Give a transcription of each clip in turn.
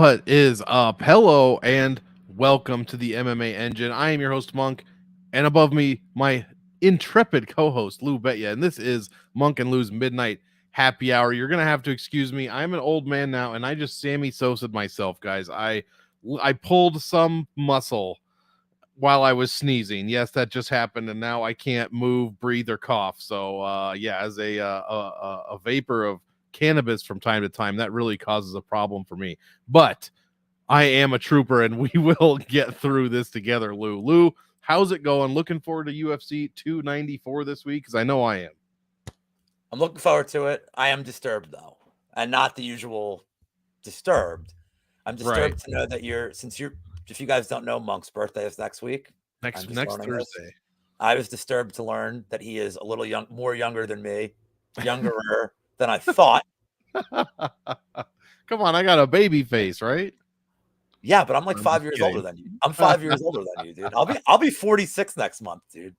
What is up? Hello and welcome to the MMA Engine. I am your host, Monk, and above me, my intrepid co-host, Lou Betya, and this is Monk and Lou's Midnight Happy Hour. You're gonna have to excuse me. I'm an old man now, and I just Sammy Sosa'd myself, guys. I pulled some muscle while I was sneezing. Yes, that just happened, and now I can't move, breathe, or cough. So, yeah, as a vapor of cannabis from time to time, that really causes a problem for me. But I am a trooper, and we will get through this together, Lou. Lou, how's it going? Looking forward to UFC 294 this week? Because I know I am. I'm looking forward to it. I am disturbed, though, and not the usual disturbed. I'm disturbed to know that if you guys don't know, Monk's birthday is next week. Next Thursday. I was disturbed to learn that he is a little more younger than me, younger than I thought. Come on, I got a baby face, right? Yeah, but I'm like 5 years older than you. I'm 5 years older than you, dude. I'll be 46 next month, dude.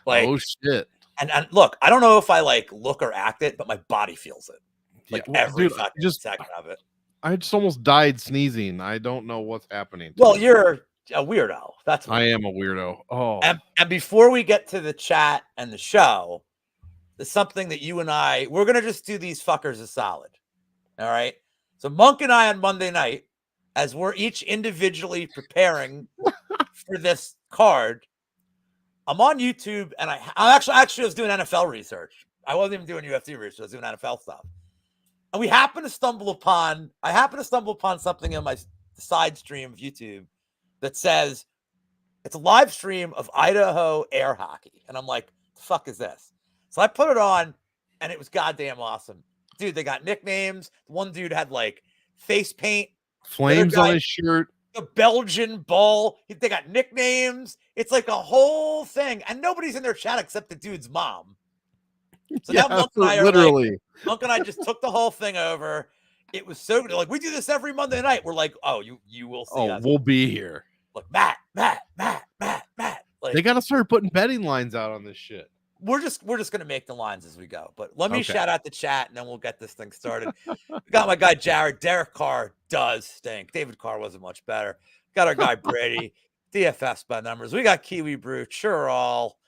Like, oh shit. And look, I don't know if I like look or act it, but my body feels it. Like every fucking second of it. I just almost died sneezing. I don't know what's happening. Well, you're a weirdo. That's I am a weirdo. Oh. And before we get to the chat and the show, there's something that you and we're gonna just do these fuckers a solid. All right. So Monk and I on Monday night, as we're each individually preparing for this card, I'm on YouTube and I actually was doing NFL research. I wasn't even doing UFC research. I was doing NFL stuff. And I happened to stumble upon something in my side stream of YouTube that says it's a live stream of Idaho air hockey. And I'm like, the fuck is this? So I put it on and it was goddamn awesome. Dude, they got nicknames. One dude had like face paint. Flames on his shirt. The Belgian Bull. They got nicknames. It's like a whole thing. And nobody's in their chat except the dude's mom. So now Monk and I are literally. Monk and I just took the whole thing over. It was so good. Like, we do this every Monday night. We're like, oh, you will see us. We'll be here. Like, Matt. Like, they got to start putting betting lines out on this shit. We're just gonna make the lines as we go. But let me shout out the chat and then we'll get this thing started. We got my guy Jared. Derek Carr does stink. David Carr wasn't much better. Got our guy Brady. DFS by numbers. We got Kiwi Brew. Sure all.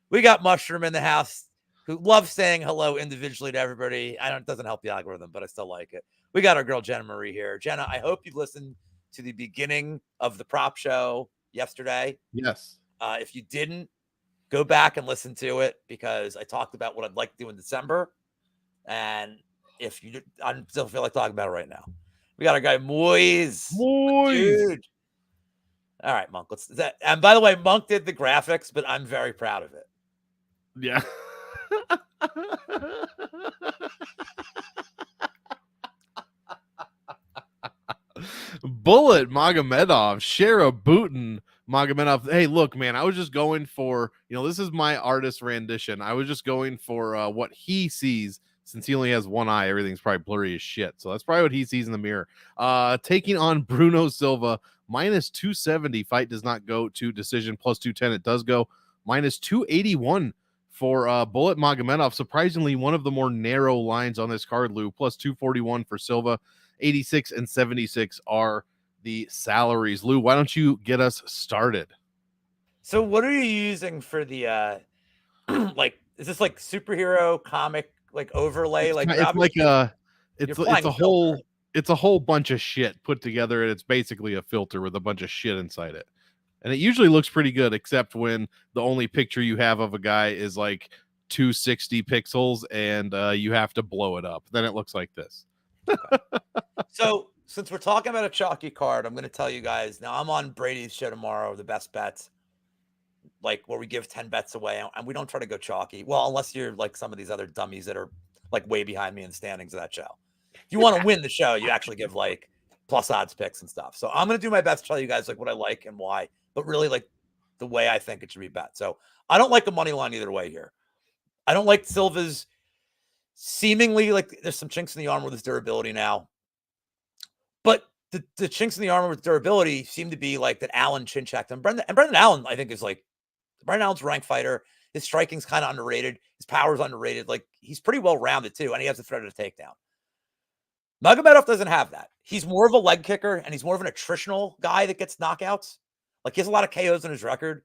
We got Mushroom in the house who loves saying hello individually to everybody. It doesn't help the algorithm, but I still like it. We got our girl Jenna Marie here. Jenna, I hope you listened to the beginning of the prop show yesterday. Yes. If you didn't, go back and listen to it because I talked about what I'd like to do in December. And if you, I still feel like talking about it right now. We got our guy Moise. Dude. All right, Monk. And by the way, Monk did the graphics, but I'm very proud of it. Yeah. Bullet Magomedov, Sharabutin Magomedov. Hey, look, man, I was just going for, this is my artist rendition. I was just going for what he sees. Since he only has one eye, everything's probably blurry as shit. So that's probably what he sees in the mirror. Taking on Bruno Silva, minus 270. Fight does not go to decision. Plus 210, it does go. Minus 281 for Bullet Magomedov. Surprisingly, one of the more narrow lines on this card, Lou. Plus 241 for Silva. 86 and 76 are the salaries. Lou, why don't you get us started? So what are you using for the like, is this like superhero comic like overlay? It's a whole bunch of shit put together, and it's basically a filter with a bunch of shit inside it. And it usually looks pretty good, except when the only picture you have of a guy is like 260 pixels and you have to blow it up. Then it looks like this. Okay. So since we're talking about a chalky card, I'm going to tell you guys now. I'm on Brady's show tomorrow, the best bets, like where we give 10 bets away, and we don't try to go chalky. Well, unless you're like some of these other dummies that are like way behind me in the standings of that show. If you want to win the show, you actually give like plus odds picks and stuff. So I'm going to do my best to tell you guys like what I like and why, but really like the way I think it should be bet. So I don't like the money line either way here. I don't like Silva's seemingly like there's some chinks in the armor with his durability now. But the chinks in the armor with durability seem to be like that Allen chin checked. And Brendan Allen, I think, is like Brendan Allen's a ranked fighter. His striking's kind of underrated. His power's underrated. Like, he's pretty well rounded too. And he has a threat of a takedown. Magomedov doesn't have that. He's more of a leg kicker, and he's more of an attritional guy that gets knockouts. Like, he has a lot of KOs in his record,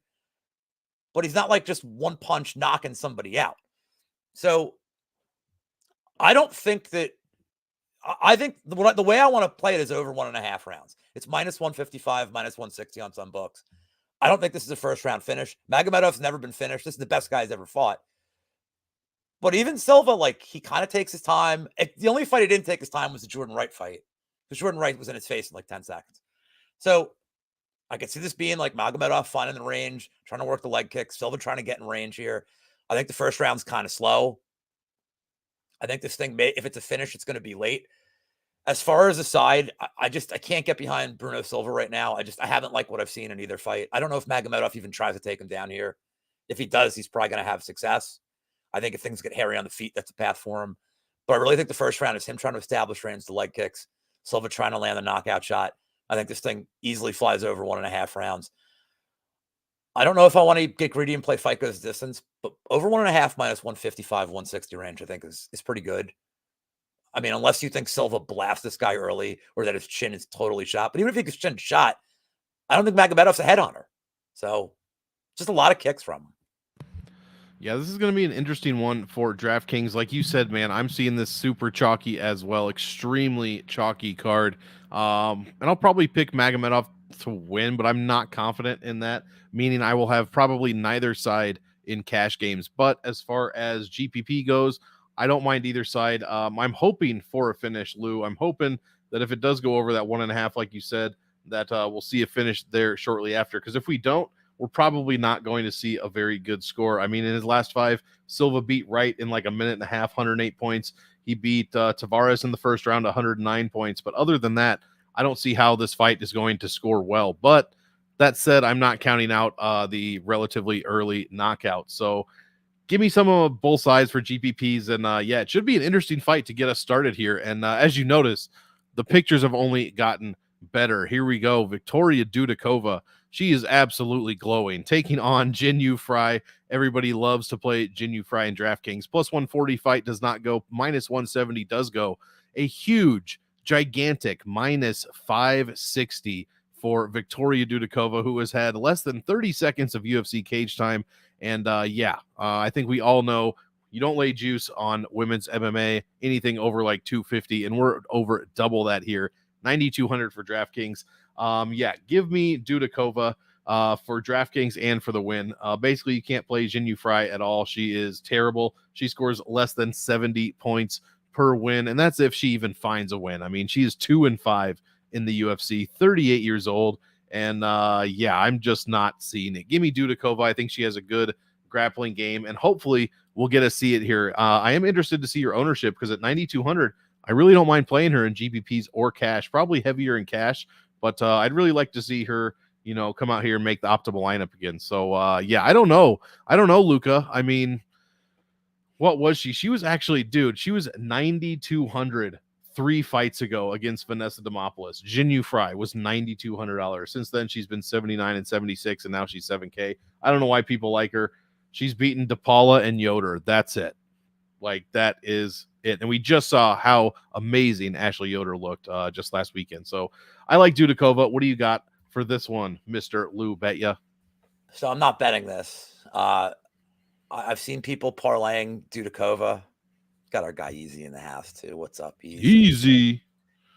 but he's not like just one punch knocking somebody out. So I don't think that. I think the way I want to play it is over 1.5 rounds. It's minus 155, minus 160 on some books. I don't think this is a first round finish. Magomedov's never been finished. This is the best guy he's ever fought. But even Silva, like, he kind of takes his time. The only fight he didn't take his time was the Jordan Wright fight, because Jordan Wright was in his face in like 10 seconds. So I could see this being like Magomedov finding the range, trying to work the leg kick, Silva trying to get in range here. I think the first round's kind of slow. I think this thing, if it's a finish, it's going to be late. As far as the side, I can't get behind Bruno Silva right now. I haven't liked what I've seen in either fight. I don't know if Magomedov even tries to take him down here. If he does, he's probably going to have success. I think if things get hairy on the feet, that's a path for him. But I really think the first round is him trying to establish range to leg kicks, Silva trying to land the knockout shot. I think this thing easily flies over 1.5 rounds. I don't know if I want to get greedy and play fight goes distance, but over 1.5 minus 155, 160 range, I think is pretty good. I mean, unless you think Silva blasts this guy early or that his chin is totally shot. But even if his chin's shot, I don't think Magomedov's a head on her. So just a lot of kicks from him. Yeah, this is going to be an interesting one for DraftKings. Like you said, man, I'm seeing this super chalky as well. Extremely chalky card. And I'll probably pick Magomedov to win, but I'm not confident in that, meaning I will have probably neither side in cash games. But as far as GPP goes, I don't mind either side. I'm hoping for a finish, Lou. I'm hoping that if it does go over that 1.5, like you said, that we'll see a finish there shortly after. Because if we don't, we're probably not going to see a very good score. I mean, in his last 5, Silva beat Wright in like a minute and a half, 108 points. He beat Tavares in the first round, 109 points. But other than that, I don't see how this fight is going to score well. But that said, I'm not counting out the relatively early knockout. So give me some of both sides for GPPs. And yeah, it should be an interesting fight to get us started here. And as you notice, the pictures have only gotten better. Here we go. Victoria Dudikova. She is absolutely glowing, taking on Jin Yu Fry. Everybody loves to play Jin Yu Fry in DraftKings. Plus 140 fight does not go. Minus 170 does go. A huge, gigantic minus 560 for Victoria Dudikova, who has had less than 30 seconds of UFC cage time. And I think we all know you don't lay juice on women's MMA, anything over like 250, and we're over double that here. 9,200 for DraftKings. Give me Dudikova for DraftKings and for the win. Basically, you can't play Jin Yu Fry at all. She is terrible. She scores less than 70 points per win, and that's if she even finds a win. I mean, she is 2-5 in the UFC, 38 years old, and I'm just not seeing it. Give me Dudikova. I think she has a good grappling game, and hopefully we'll get to see it here. I am interested to see your ownership because at 9,200, I really don't mind playing her in GPPs or cash, probably heavier in cash, but I'd really like to see her, come out here and make the optimal lineup again. So, I don't know. Luca. I mean, what was she? She was actually, she was 9,200 3 fights ago against Vanessa Demopoulos. Jin Yu Fry was $9,200. Since then, she's been 79 and 76, and now she's 7K. I don't know why people like her. She's beaten DePaula and Yoder. That's it. Like, that is it. And we just saw how amazing Ashley Yoder looked just last weekend. So I like Dudikova. What do you got for this one, Mr. Lou Betya? So I'm not betting this. I've seen people parlaying Dudikova. Got our guy Easy in the house too. What's up, Easy?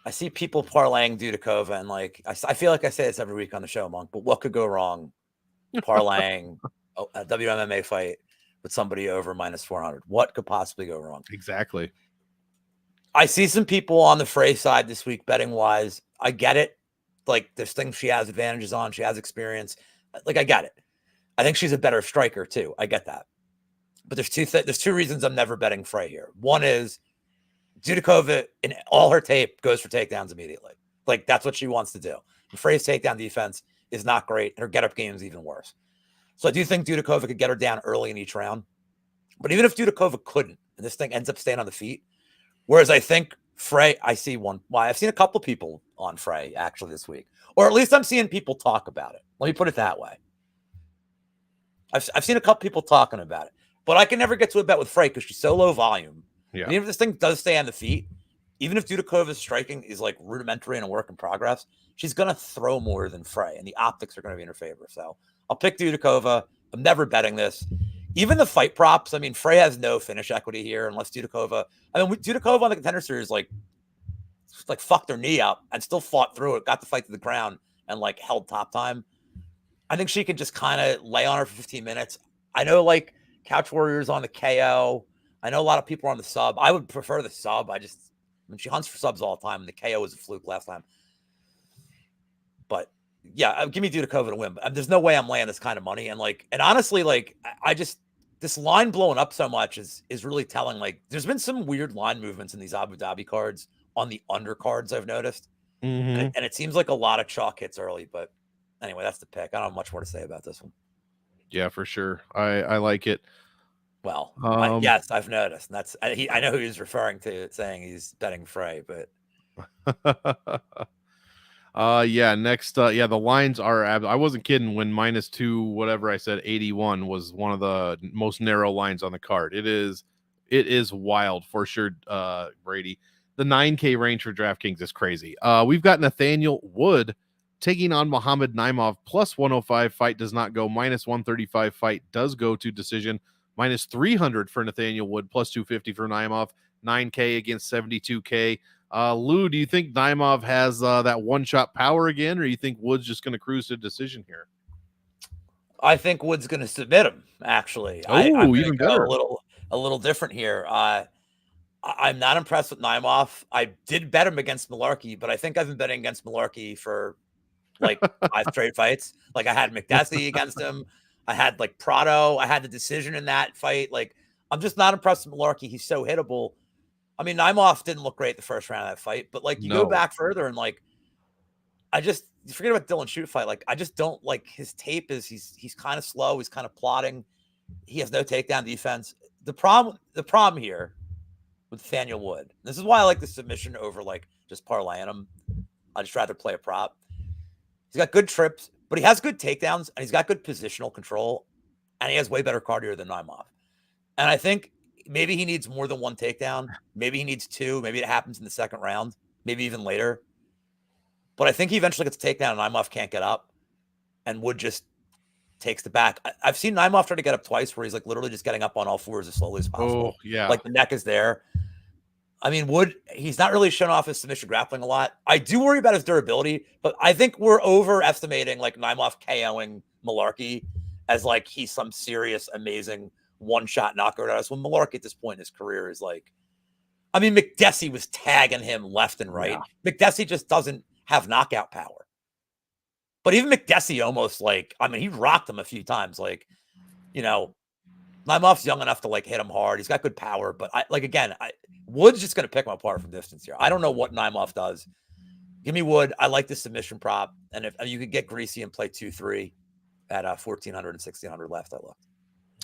I see people parlaying Dudikova, and like I feel like I say this every week on the show, Monk. But what could go wrong? Parlaying a WMMA fight with somebody over minus 400. What could possibly go wrong? Exactly. I see some people on the Frey side this week betting wise. I get it. Like, there's things she has advantages on. She has experience. Like, I get it. I think she's a better striker too. I get that. But there's two reasons I'm never betting Frey here. One is Dudikova in all her tape goes for takedowns immediately. Like, that's what she wants to do. And Frey's takedown defense is not great. And her get-up game is even worse. So I do think Dudikova could get her down early in each round. But even if Dudikova couldn't, and this thing ends up staying on the feet, whereas I think Frey, I've seen a couple people on Frey actually this week. Or at least I'm seeing people talk about it. Let me put it that way. I've seen a couple people talking about it. But I can never get to a bet with Frey because she's so low volume. Yeah. And even if this thing does stay on the feet, even if Dudakova's striking is like rudimentary and a work in progress, she's going to throw more than Frey, and the optics are going to be in her favor. So I'll pick Dudakova. I'm never betting this. Even the fight props, I mean, Frey has no finish equity here unless Dudakova. I mean, Dudakova on the Contender Series, like fucked her knee up and still fought through it, got the fight to the ground, and like held top time. I think she can just kind of lay on her for 15 minutes. I know like Couch Warriors on the KO. I know a lot of people are on the sub. I would prefer the sub. I mean, she hunts for subs all the time, and the KO was a fluke last time. But yeah, give me Dudakova to win. There's no way I'm laying this kind of money. And honestly, like I just, this line blowing up so much is really telling. Like, there's been some weird line movements in these Abu Dhabi cards on the undercards I've noticed. And it seems like a lot of chalk hits early. But anyway, that's the pick. I don't have much more to say about this one. Yeah, for sure. I like it. Well, yes, I've noticed. And that's I know who he's referring to, saying he's betting Frey, but yeah, next the lines are I wasn't kidding when -2 whatever I said 81 was one of the most narrow lines on the card. It is wild for sure. Brady, the 9K range for DraftKings is crazy. We've got Nathaniel Wood taking on Muhammad Naimov, plus 105. Fight does not go. -135. Fight does go to decision. -300 for Nathaniel Wood, plus 250 for Naimov. 9K against 72K. Lou, do you think Naimov has that one-shot power again, or you think Wood's just going to cruise to decision here? I think Wood's going to submit him, actually. Oh, even better. A little different here. I'm not impressed with Naimov. I did bet him against Malarkey, but I think I've been betting against Malarkey for like 5 straight fights. Like, I had McDessie against him. I had like Prado. I had the decision in that fight. Like, I'm just not impressed with Malarkey. He's so hittable. I mean, Naimov didn't look great the first round of that fight, but like you go back further and like, you forget about Dylan Shoot fight. Like, I just don't like his tape. Is he's kind of slow. He's kind of plodding. He has no takedown defense. The problem here with Nathaniel Wood, this is why I like the submission over like just parlaying him. I'd just rather play a prop. He's got good trips, but he has good takedowns, and he's got good positional control, and he has way better cardio than Naimov. And I think maybe he needs more than one takedown. Maybe he needs 2. Maybe it happens in the second round. Maybe even later. But I think he eventually gets a takedown, and Naimov can't get up, and Wood just takes the back. I've seen Naimov try to get up twice where he's like literally just getting up on all fours as slowly as possible. Oh, yeah. Like, the neck is there. I mean, Wood, he's not really shown off his submission grappling a lot. I do worry about his durability, but I think we're overestimating like Naimov KOing Malarkey as like he's some serious, amazing one-shot knockout artist. When Malarkey at this point in his career is like, I mean, McDessie was tagging him left and right. Yeah. McDessie just doesn't have knockout power. But even McDessie almost like, I mean, he rocked him a few times. Like, you know, Naimov's young enough to like hit him hard. He's got good power, but Wood's just going to pick him apart from distance here. I don't know what Naimov does. Give me Wood. I like the submission prop. And if you could get greasy and play 2-3 at 1,400 and 1,600 left, I looked.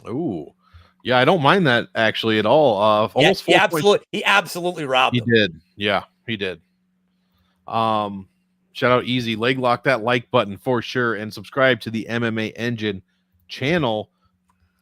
Ooh. Yeah, I don't mind that actually at all. Almost he absolutely robbed him. He did. Yeah, he did. Shout out Easy. Leg lock that like button for sure and subscribe to the MMA Engine channel.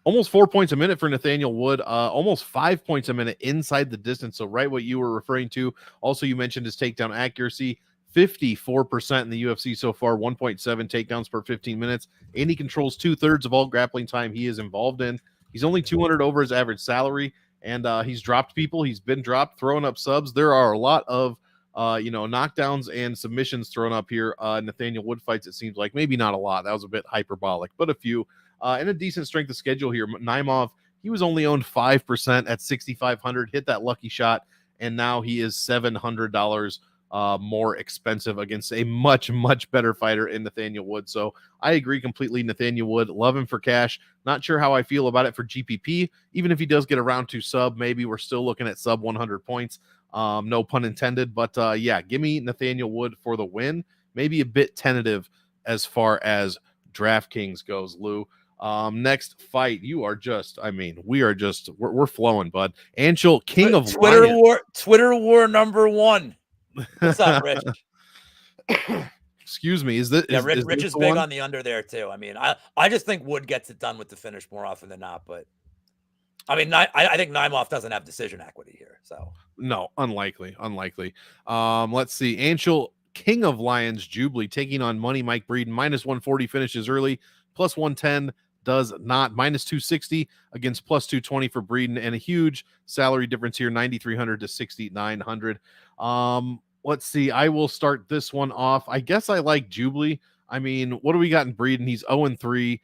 Almost 4 points a minute for Nathaniel Wood. Almost 5 points a minute inside the distance. So right what you were referring to. Also, you mentioned his takedown accuracy. 54% in the UFC so far. 1.7 takedowns per 15 minutes. And he controls 2/3 of all grappling time he is involved in. He's only 200 over his average salary. And he's dropped people. He's been dropped, throwing up subs. There are a lot of knockdowns and submissions thrown up here. Nathaniel Wood fights, it seems like. Maybe not a lot. That was a bit hyperbolic, but a few. And a decent strength of schedule here. Naimov, he was only owned 5% at 6,500, hit that lucky shot, and now he is $700 more expensive against a much, much better fighter in Nathaniel Wood. So I agree completely. Nathaniel Wood, love him for cash. Not sure how I feel about it for GPP. Even if he does get a round 2 sub, maybe we're still looking at sub 100 points. No pun intended. But yeah, give me Nathaniel Wood for the win. Maybe a bit tentative as far as DraftKings goes, Lou. Next fight, we're flowing, bud. Anshul, King of Twitter war number 1. What's up, Rich? Excuse me. Rich is big on the under there too. I mean, I just think Wood gets it done with the finish more often than not. But I mean, I think Naimov doesn't have decision equity here. So no, unlikely. Let's see. Anshul, King of Lions, Jubilee taking on Money Mike Breeden. Minus 140 finishes early. Plus 110 does not. Minus 260 against plus 220 for Breeden, and a huge salary difference here, 9,300 to 6,900. Let's see. I will start this one off. I guess I like Jubilee. I mean, what do we got in Breeden? He's 0-3.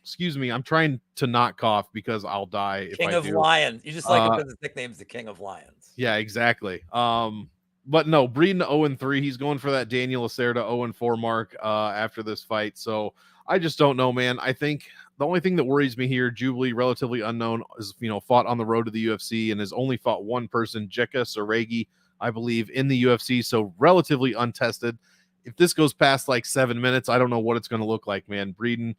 Excuse me. I'm trying to not cough because I'll die if King I of do. Lions. You just like him because his nickname's the King of Lions. Yeah, exactly. But no, Breeden 0-3. He's going for that Daniel Lacerda 0-4 mark after this fight. So I just don't know, man. I think the only thing that worries me here, Jubilee, relatively unknown, is fought on the road to the UFC and has only fought one person, Jeka Saregi, I believe, in the UFC. So relatively untested. If this goes past like 7 minutes, I don't know what it's going to look like, man. Breeden,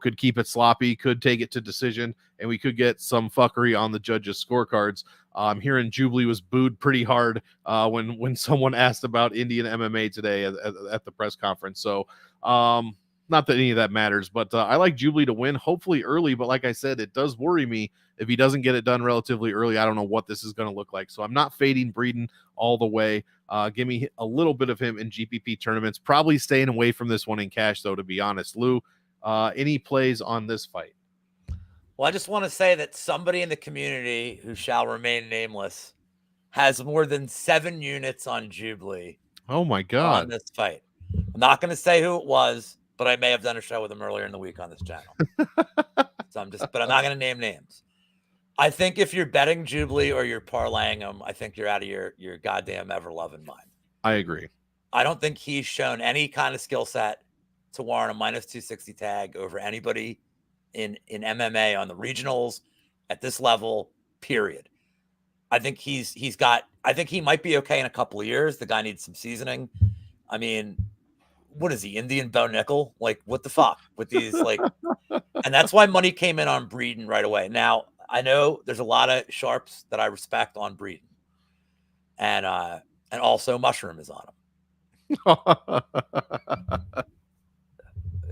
could keep it sloppy, could take it to decision, and we could get some fuckery on the judges' scorecards. I'm hearing Jubilee was booed pretty hard when someone asked about Indian MMA today at the press conference. So not that any of that matters, but I like Jubilee to win, hopefully early. But like I said, it does worry me if he doesn't get it done relatively early. I don't know what this is going to look like. So I'm not fading Breeden all the way. Give me a little bit of him in GPP tournaments. Probably staying away from this one in cash, though, to be honest. Lou, any plays on this fight? Well, I just want to say that somebody in the community who shall remain nameless has more than 7 units on Jubilee. Oh my God. On this fight. I'm not going to say who it was, but I may have done a show with him earlier in the week on this channel. But I'm not going to name names. I think if you're betting Jubilee or you're parlaying him, I think you're out of your goddamn ever-loving mind. I agree. I don't think he's shown any kind of skill set to warrant a minus 260 tag over anybody in MMA on the regionals at this level, period. I think I think he might be okay in a couple of years. The guy needs some seasoning. I mean, what is he, Indian Bo Nickel? Like, what the fuck with these, like, and that's why money came in on Breeden right away. Now, I know there's a lot of sharps that I respect on Breeden. And also Mushroom is on him.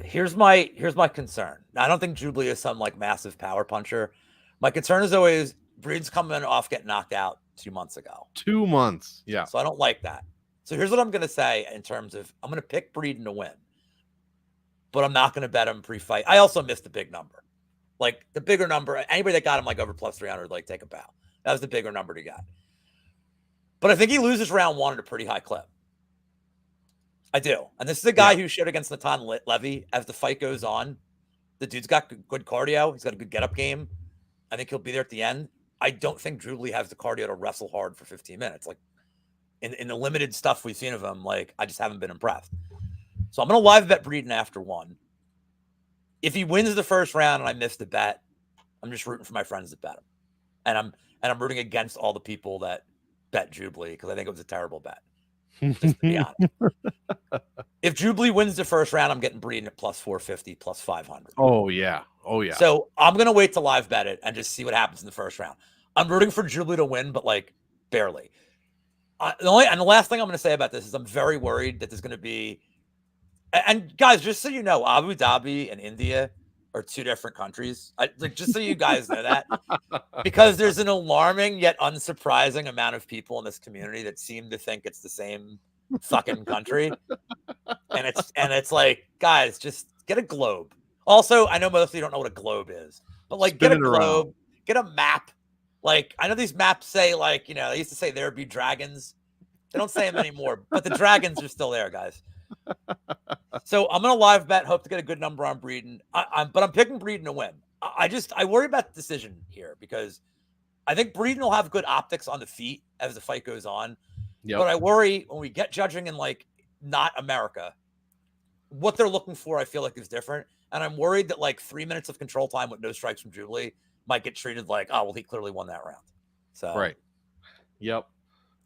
Here's my concern. Now, I don't think Jubilee is some like massive power puncher. My concern is always Breeden's coming off getting knocked out 2 months ago. 2 months. Yeah. So I don't like that. So here's what I'm going to say in terms of I'm going to pick Breeden to win, but I'm not going to bet him pre-fight. I also missed the big number. Like the bigger number, anybody that got him like over plus 300, like take a bow. That was the bigger number to get. But I think he loses round 1 at a pretty high clip. I do. And this is a guy who showed against Natan Levy as the fight goes on. The dude's got good cardio. He's got a good get-up game. I think he'll be there at the end. I don't think Jubilee has the cardio to wrestle hard for 15 minutes. Like in the limited stuff we've seen of him, like I just haven't been impressed. So I'm going to live bet Breeden after 1. If he wins the first round and I miss the bet, I'm just rooting for my friends that bet him. And I'm rooting against all the people that bet Jubilee because I think it was a terrible bet. Just to be honest. If Jubilee wins the first round, I'm getting Breeden at plus 450, plus 500. Oh, yeah. Oh, yeah. So I'm going to wait to live bet it and just see what happens in the first round. I'm rooting for Jubilee to win, but like barely. The last thing I'm going to say about this is I'm very worried that there's going to be, and guys, just so you know, Abu Dhabi and India are 2 different countries. Just so you guys know that, because there's an alarming yet unsurprising amount of people in this community that seem to think it's the same fucking country. And it's like, guys, just get a globe. Also, I know most of you don't know what a globe is, but like get a globe, get a map. Like I know these maps say like, they used to say there'd be dragons. They don't say them anymore, but the dragons are still there, guys. So I'm going to live bet, hope to get a good number on Breeden. But I'm picking Breeden to win. I worry about the decision here because I think Breeden will have good optics on the feet as the fight goes on. Yep. But I worry when we get judging in like not America, what they're looking for, I feel like is different. And I'm worried that like 3 minutes of control time with no strikes from Jubilee might get treated like, oh, well, he clearly won that round. So right. Yep.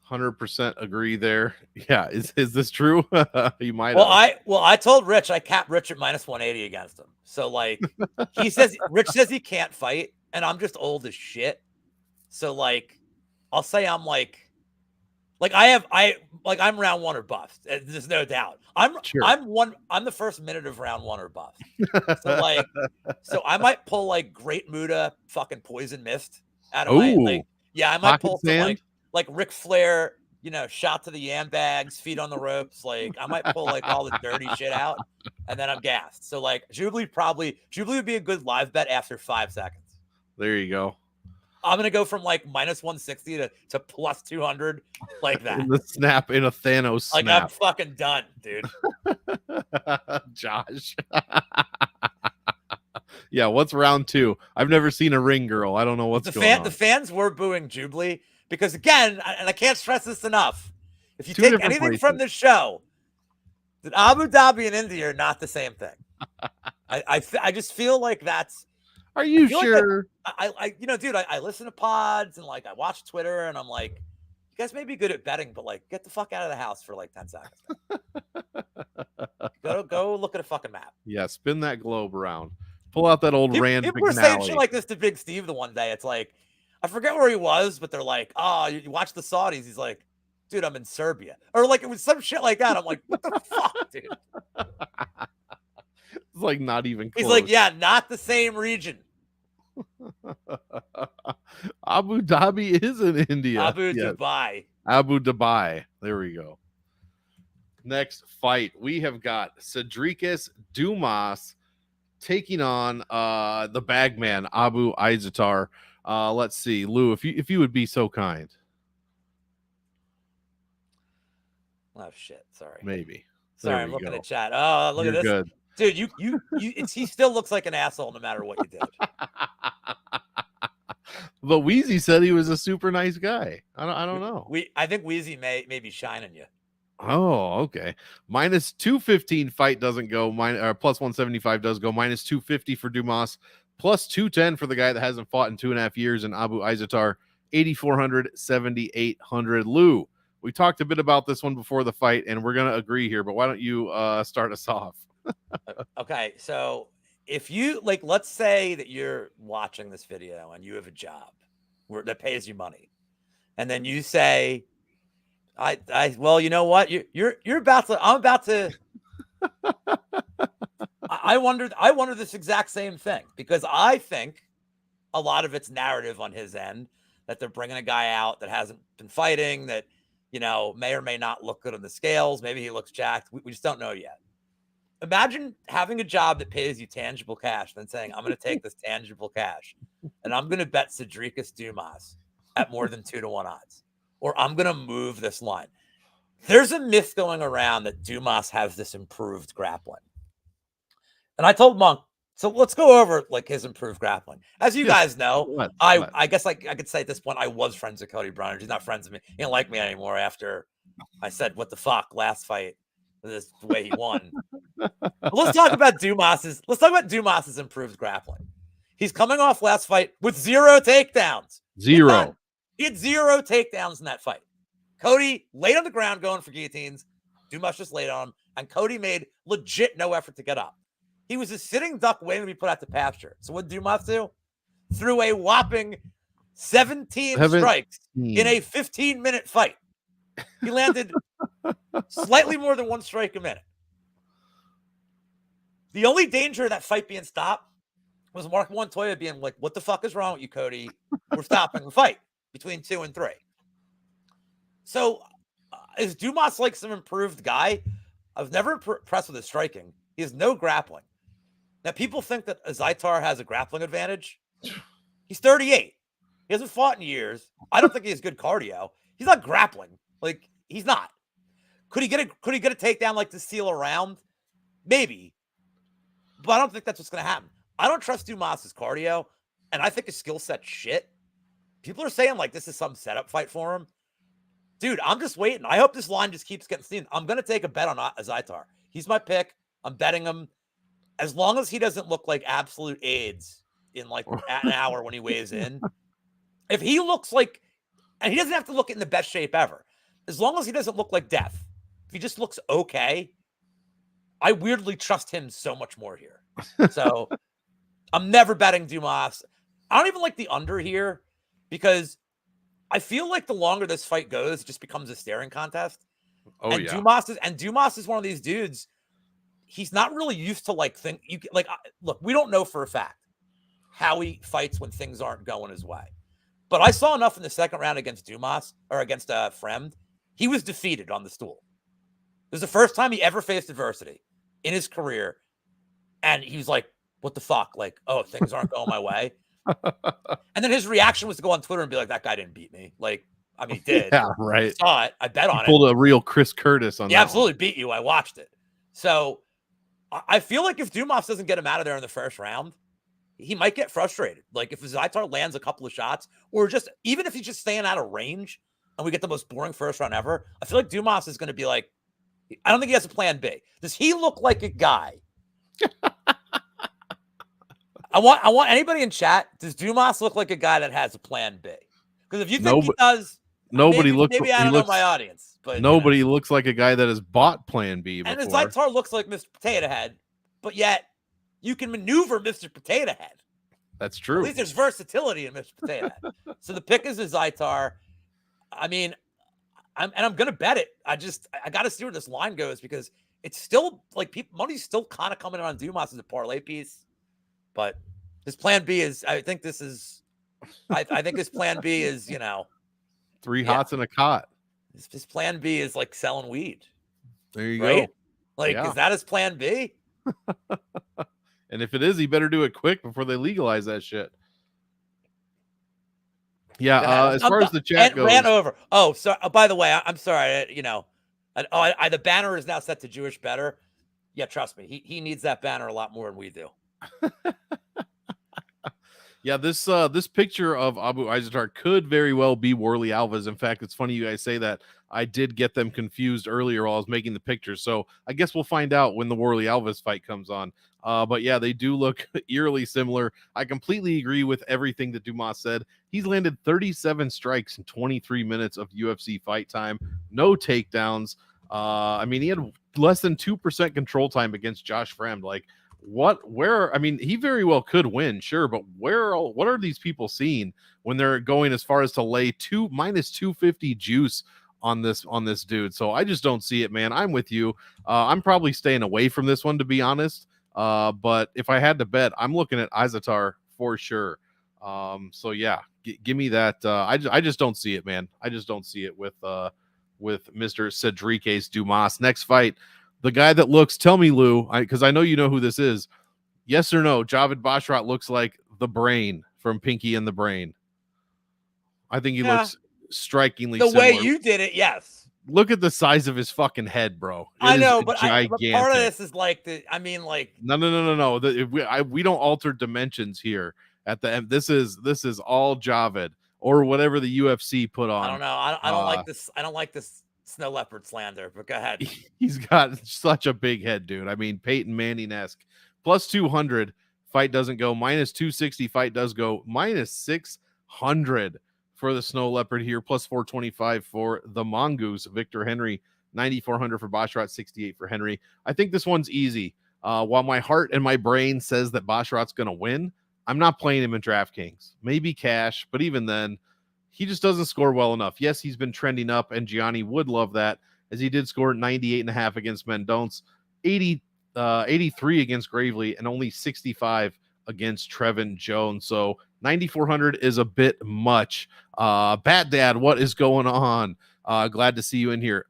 100% agree there. Yeah. Is this true? You might. I told Rich, I capped Rich at minus 180 against him. So like Rich says he can't fight and I'm just old as shit. So like, I'll say I'm I'm round 1 or bust. There's no doubt. I'm the first minute of round 1 or bust. So I might pull like Great Muda fucking Poison Mist out of my, like, Yeah, I might pull some like Ric Flair, shot to the yam bags, feet on the ropes. Like I might pull like all the dirty shit out, and then I'm gassed. So like Jubilee would be a good live bet after 5 seconds. There you go. I'm gonna go from like minus 160 to plus 200, like that. In a Thanos like, snap. I'm fucking done, dude. Josh. Yeah, what's round 2? I've never seen a ring girl. I don't know what's going on. The fans were booing Jubilee because, again, and I can't stress this enough, if you take anything from this show, that Abu Dhabi and India are not the same thing. I just feel like that's. Are you sure? Like dude, I listen to pods and like I watch Twitter and I'm like, you guys may be good at betting, but like get the fuck out of the house for like 10 seconds. Go look at a fucking map. Yeah, spin that globe around. Pull out that old Rand. People were saying shit like this to Big Steve the one day. It's like, I forget where he was, but they're like, oh, you watch the Saudis. He's like, dude, I'm in Serbia. Or like it was some shit like that. I'm like, what the fuck, dude? It's like not even close. He's like, yeah, not the same region. Abu Dhabi is in India. Dubai. Abu Dhabi. There we go. Next fight, we have got Cedric Dumas taking on the bagman Abu Izatar. Let's see, Lou, if you would be so kind. Oh shit, sorry. Maybe. Sorry, I'm looking at chat. Oh, look at this. Good. Dude, he still looks like an asshole no matter what you did. But Wheezy said he was a super nice guy. I don't know. I think Wheezy may be shining you. Oh, okay. Minus 215 fight doesn't go. Plus 175 does go. Minus 250 for Dumas. Plus 210 for the guy that hasn't fought in 2.5 years. And Abu Izatar, 8,400, 7,800. Lou, we talked a bit about this one before the fight, and we're going to agree here. But why don't you start us off? Okay, so if you let's say that you're watching this video and you have a job that pays you money, and then you say, well, you know what, you're about to, I'm about to. I wonder this exact same thing, because I think a lot of it's narrative on his end, that they're bringing a guy out that hasn't been fighting, that may or may not look good on the scales. Maybe he looks jacked. We just don't know yet. Imagine having a job that pays you tangible cash, then saying, I'm going to take this tangible cash and I'm going to bet Cedric Dumas at more than 2-1 odds, or I'm going to move this line. There's a myth going around that Dumas has this improved grappling. And I told Monk, so let's go over like his improved grappling. As you guys know, I guess I could say at this point, I was friends with Cody Bronner. He's not friends with me. He don't like me anymore after I said, what the fuck, last fight. This the way he won. Let's talk about Dumas's improved grappling. He's coming off last fight with 0 takedowns. Zero. He had 0 takedowns in that fight. Cody laid on the ground going for guillotines. Dumas just laid on him, and Cody made legit no effort to get up. He was a sitting duck waiting to be put out to pasture. So what did Dumas do? Threw a whopping 17 strikes in a 15-minute fight. He landed slightly more than 1 strike a minute. The only danger of that fight being stopped was Mark Montoya being like, what the fuck is wrong with you, Cody? We're stopping the fight between 2 and 3. So is Dumas like some improved guy? I was never impressed with his striking. He has no grappling. Now, people think that Izatar has a grappling advantage. He's 38. He hasn't fought in years. I don't think he has good cardio. He's not grappling. Like, he's not. Could he get a takedown like to seal a round? Maybe. But I don't think that's what's going to happen. I don't trust Dumas's cardio, and I think his skill set shit. People are saying like this is some setup fight for him. Dude, I'm just waiting. I hope this line just keeps getting seen. I'm going to take a bet on Izatar. He's my pick. I'm betting him. As long as he doesn't look like absolute AIDS in like an hour when he weighs in. If he looks like, and he doesn't have to look in the best shape ever. As long as he doesn't look like death. If he just looks okay, I weirdly trust him so much more here. So I'm never betting Dumas. I don't even like the under here because I feel like the longer this fight goes, it just becomes a staring contest. Dumas is one of these dudes. He's not really used to look, we don't know for a fact how he fights when things aren't going his way. But I saw enough in the second round against Dumas or against Fremd. He was defeated on the stool. It was the first time he ever faced adversity in his career. And he was like, what the fuck? Like, oh, things aren't going my way. And then his reaction was to go on Twitter and be like, that guy didn't beat me. Like, I mean, he did. Yeah, right. I saw it. I bet on it. He pulled a real Chris Curtis on that. He absolutely beat you. I watched it. So I feel like if Dumas doesn't get him out of there in the first round, he might get frustrated. Like if Zaitar lands a couple of shots, or just even if he's just staying out of range and we get the most boring first round ever, I feel like Dumas is going to be like, I don't think he has a plan B. Does he look like a guy? I want anybody in chat. Does Dumas look like a guy that has a plan B? Because if you think he does, maybe I don't know my audience, but nobody looks like a guy that has bought plan B before. And Zaitar looks like Mr. Potato Head, but yet you can maneuver Mr. Potato Head. That's true. At least there's versatility in Mr. Potato Head. So the pick is a Zaitar. I mean, I'm going to bet it. I got to see where this line goes because it's still like money's still kind of coming in on Dumas as a parlay piece. But his plan B is, I think this plan B is, three hots in a cot. His plan B is like selling weed. There you go. Like, is that his plan B? And if it is, he better do it quick before they legalize that shit. Yeah. As far as the chat goes, ran over. Oh, so by the way, I'm sorry. The banner is now set to Jewish better. Yeah, trust me, he needs that banner a lot more than we do. Yeah, this picture of Abu Izatar could very well be Worley Alves. In fact, it's funny you guys say that. I did get them confused earlier while I was making the picture, so I guess we'll find out when the Worley Alves fight comes on. But yeah, they do look eerily similar. I completely agree with everything that Dumas said. He's landed 37 strikes in 23 minutes of UFC fight time, no takedowns. I mean, he had less than 2% control time against Josh Fremd. Like, he very well could win, sure, but what are these people seeing when they're going as far as to lay minus 250 juice on this dude? So I just don't see it, man. I'm with you. I'm probably staying away from this one, to be honest. But if I had to bet, I'm looking at Izatar for sure. So yeah, give me that. I just don't see it, man. I just don't see it with Mr. Cedriques Dumas. Next fight, the guy that looks, tell me, Lou, because I know you know who this is. Yes or no, Javid Bashrat looks like the Brain from Pinky and the Brain. I think he looks strikingly similar. Way you did it, yes. Look at the size of his fucking head, bro. I know, but part of this is like no. We don't alter dimensions here at the end. This is all Javid or whatever the UFC put on. I don't know. I don't like this. I don't like this snow leopard slander, but go ahead. He's got such a big head, dude. I mean, Peyton Manning-esque. Plus 200, fight doesn't go. Minus 260, fight does go. Minus 600 for the snow leopard here. Plus 425 for the mongoose, Victor Henry. 9,400 for Bashrat, 68 for Henry. I think this one's easy. While my heart and my brain says that Bashrat's going to win, I'm not playing him in DraftKings. Maybe cash, but even then, he just doesn't score well enough. Yes, he's been trending up, and Gianni would love that, as he did score 98.5 against Mendonce, 83 against Gravely, and only 65 against Trevin Jones. So 9,400 is a bit much. Bat Dad, what is going on? Glad to see you in here.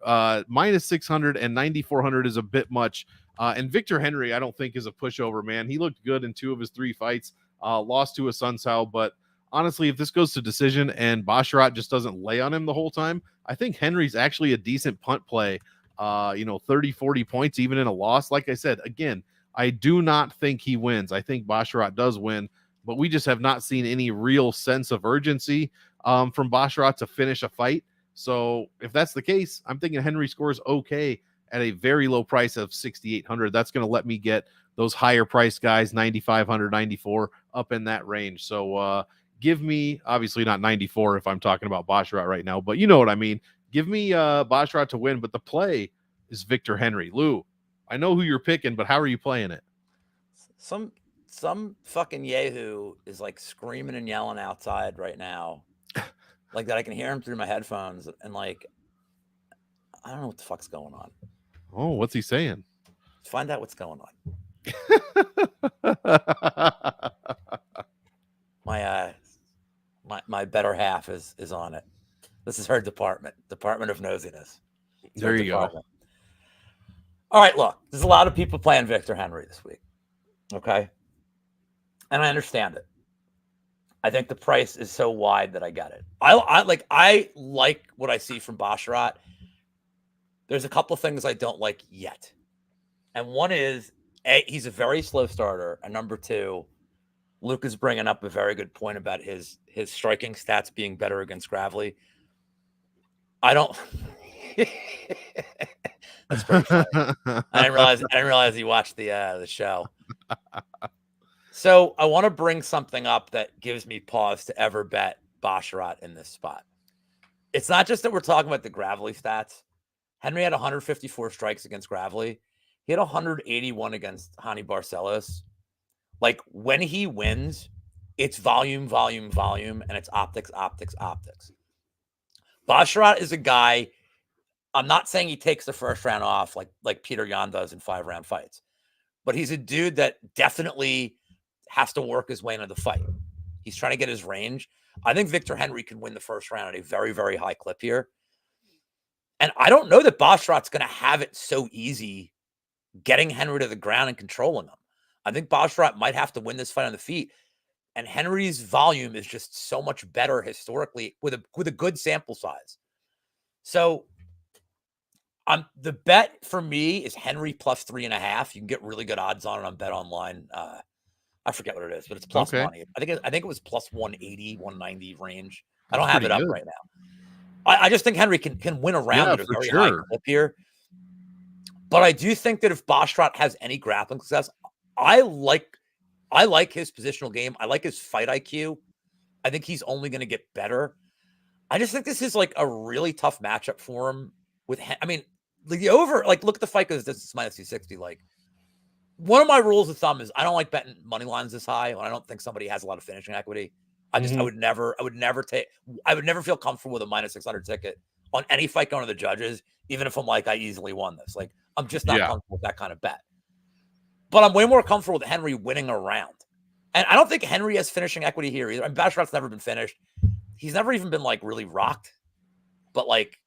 Minus 600 and 9,400 is a bit much. And Victor Henry, I don't think is a pushover, man. He looked good in 2 of his 3 fights. Lost to a Sunsao, but honestly, if this goes to decision and Bashrat just doesn't lay on him the whole time, I think Henry's actually a decent punt play. 30, 40 points, even in a loss. Like I said, again, I do not think he wins. I think Bashrat does win, but we just have not seen any real sense of urgency from Bashrat to finish a fight. So if that's the case, I'm thinking Henry scores okay at a very low price of 6,800. That's going to let me get those higher priced guys, 9,500, 94, up in that range. So give me, obviously not 94 if I'm talking about Bashrat right now, but you know what I mean. Give me Bashrat to win, but the play is Victor Henry. Lou, I know who you're picking, but how are you playing it? Some fucking yahoo is like screaming and yelling outside right now, like that I can hear him through my headphones, and like I don't know what the fuck's going on. Oh, what's he saying? Let's find out what's going on. My better half is on it. This is her department of nosiness. There you go. All right, look, there's a lot of people playing Victor Henry this week. Okay. And I understand it. I think the price is so wide that I get it. I like what I see from Basharat. There's a couple things I don't like yet. And one is, he's a very slow starter. And number two, Luke is bringing up a very good point about his striking stats being better against Gravely. I don't. That's pretty funny. I didn't realize you watched the show. So I want to bring something up that gives me pause to ever bet Basharat in this spot. It's not just that we're talking about the Gravely stats. Henry had 154 strikes against Gravely. He had 181 against Hani Barcelos. Like, when he wins, it's volume, and it's optics. Basharat is a guy, I'm not saying he takes the first round off like Peter Yan does in 5-round fights, but he's a dude that definitely has to work his way into the fight. He's trying to get his range. I think Victor Henry can win the first round at a very, very high clip here. And I don't know that Basharat's going to have it so easy getting Henry to the ground and controlling him. I think Basharat might have to win this fight on the feet. And Henry's volume is just so much better historically with a good sample size. So the bet for me is Henry plus 3.5. You can get really good odds on it on Bet Online. I forget what it is, but it's plus money. I think it was plus 180, 190 range. I don't have it up right now. I just think Henry can win around at a very high clip here. But I do think that if Basharat has any grappling success, I like his positional game. I like his fight IQ. I think he's only going to get better. I just think this is like a really tough matchup for him. Look at the fight goes this is minus 260. Like, one of my rules of thumb is I don't like betting money lines this high when I don't think somebody has a lot of finishing equity. I would never feel comfortable with a minus 600 ticket on any fight going to the judges, even if I'm like, I easily won this. Like, I'm just not comfortable with that kind of bet. But I'm way more comfortable with Henry winning a round. And I don't think Henry has finishing equity here either. I mean, Basharat's never been finished. He's never even been like really rocked. But like,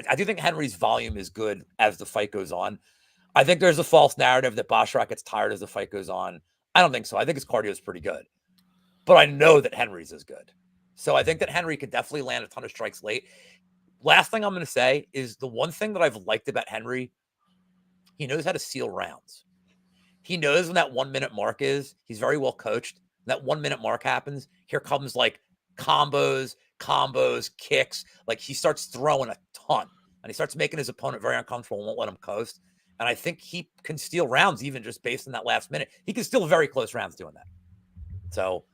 I do think Henry's volume is good as the fight goes on. I think there's a false narrative that Basharat gets tired as the fight goes on. I don't think so. I think his cardio is pretty good. But I know that Henry's is good. So I think that Henry could definitely land a ton of strikes late. Last thing I'm going to say is the one thing that I've liked about Henry, he knows how to seal rounds. He knows when that 1 minute mark is. He's very well coached. When that 1 minute mark happens, here comes like combos, kicks. Like, he starts throwing a ton. And he starts making his opponent very uncomfortable and won't let him coast. And I think he can steal rounds even just based on that last minute. He can steal very close rounds doing that. So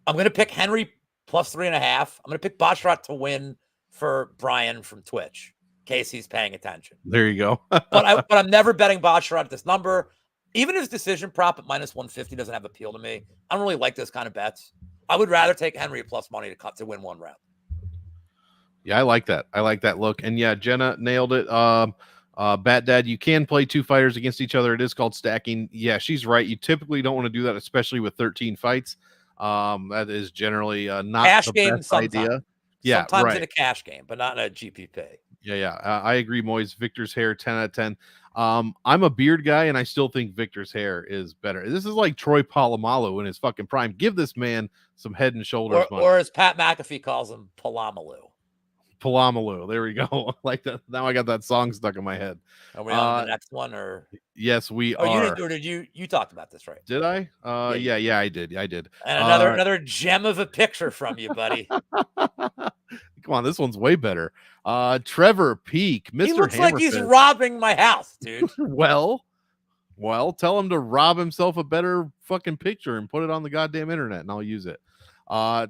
I'm going to pick Henry plus 3.5. I'm going to pick Basharat to win for Brian from Twitch, in case he's paying attention. There you go. but I'm never betting Basharat at this number. Even his decision prop at minus 150 doesn't have appeal to me. I don't really like those kind of bets. I would rather take Henry at plus money to win one round. Yeah, I like that. I like that look. And yeah, Jenna nailed it. Bat Dad, you can play two fighters against each other. It is called stacking. Yeah, she's right. You typically don't want to do that, especially with 13 fights. That is generally not cash the game best idea. Yeah, sometimes in a cash game, but not in a GPP. Yeah. I agree, Moise. Victor's hair, 10 out of 10. I'm a beard guy, and I still think Victor's hair is better. This is like Troy Polamalu in his fucking prime. Give this man some head and shoulders money. Or as Pat McAfee calls him, Polamalu. There we go. Like that. Now I got that song stuck in my head. Are we on the next one, or? Yes, we are. You talked about this, right? Did I? Yeah, I did. And another gem of a picture from you, buddy. Come on, this one's way better. Trevor Peak, Mr. He looks Hammerfist. like he's robbing my house, dude. Well, tell him to rob himself a better fucking picture and put it on the goddamn internet, and I'll use it.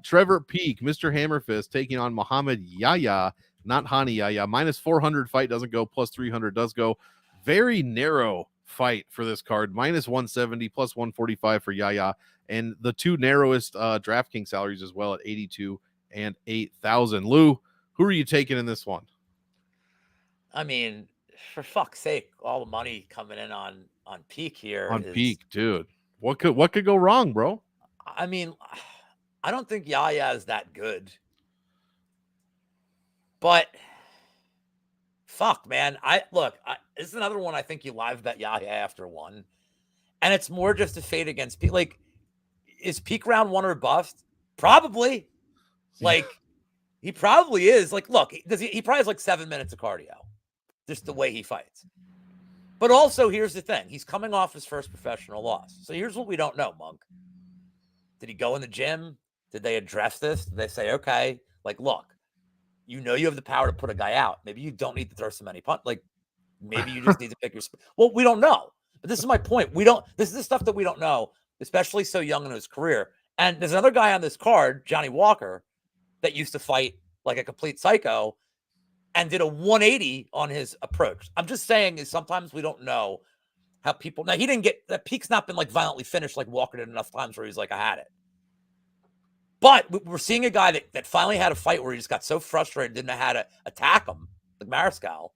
Trevor Peak, Mr. Hammerfist, taking on Muhammad Yahya, not Hani Yahya. Minus 400 fight doesn't go, plus 300 does go. Very narrow fight for this card. Minus 170, plus 145 for Yahya. And the two narrowest DraftKings salaries as well at 82 and 8,000. Lou, who are you taking in this one? I mean, for fuck's sake, all the money coming in on Peak here. Peak, dude. What could go wrong, bro? I mean, I don't think Yahya is that good. But fuck, man. This is another one I think you live bet Yahya after one. And it's more just a fade against Peak. Like, is Peak round one or bust? Probably. Like, he probably is. Like, look, he probably has like 7 minutes of cardio. Just the way he fights. But also, here's the thing. He's coming off his first professional loss. So here's what we don't know, Monk. Did he go in the gym? Did they address this? Did they say, okay, like, look, you know you have the power to put a guy out. Maybe you don't need to throw so many punches. Like, maybe you just need to pick your – well, we don't know. But this is my point. This is the stuff that we don't know, especially so young in his career. And there's another guy on this card, Johnny Walker, that used to fight like a complete psycho and did a 180 on his approach. I'm just saying is sometimes we don't know how people – now, he didn't get – that Peak's not been like violently finished like Walker did enough times where he's like, I had it. But we're seeing a guy that finally had a fight where he just got so frustrated, didn't know how to attack him, like Mariscal.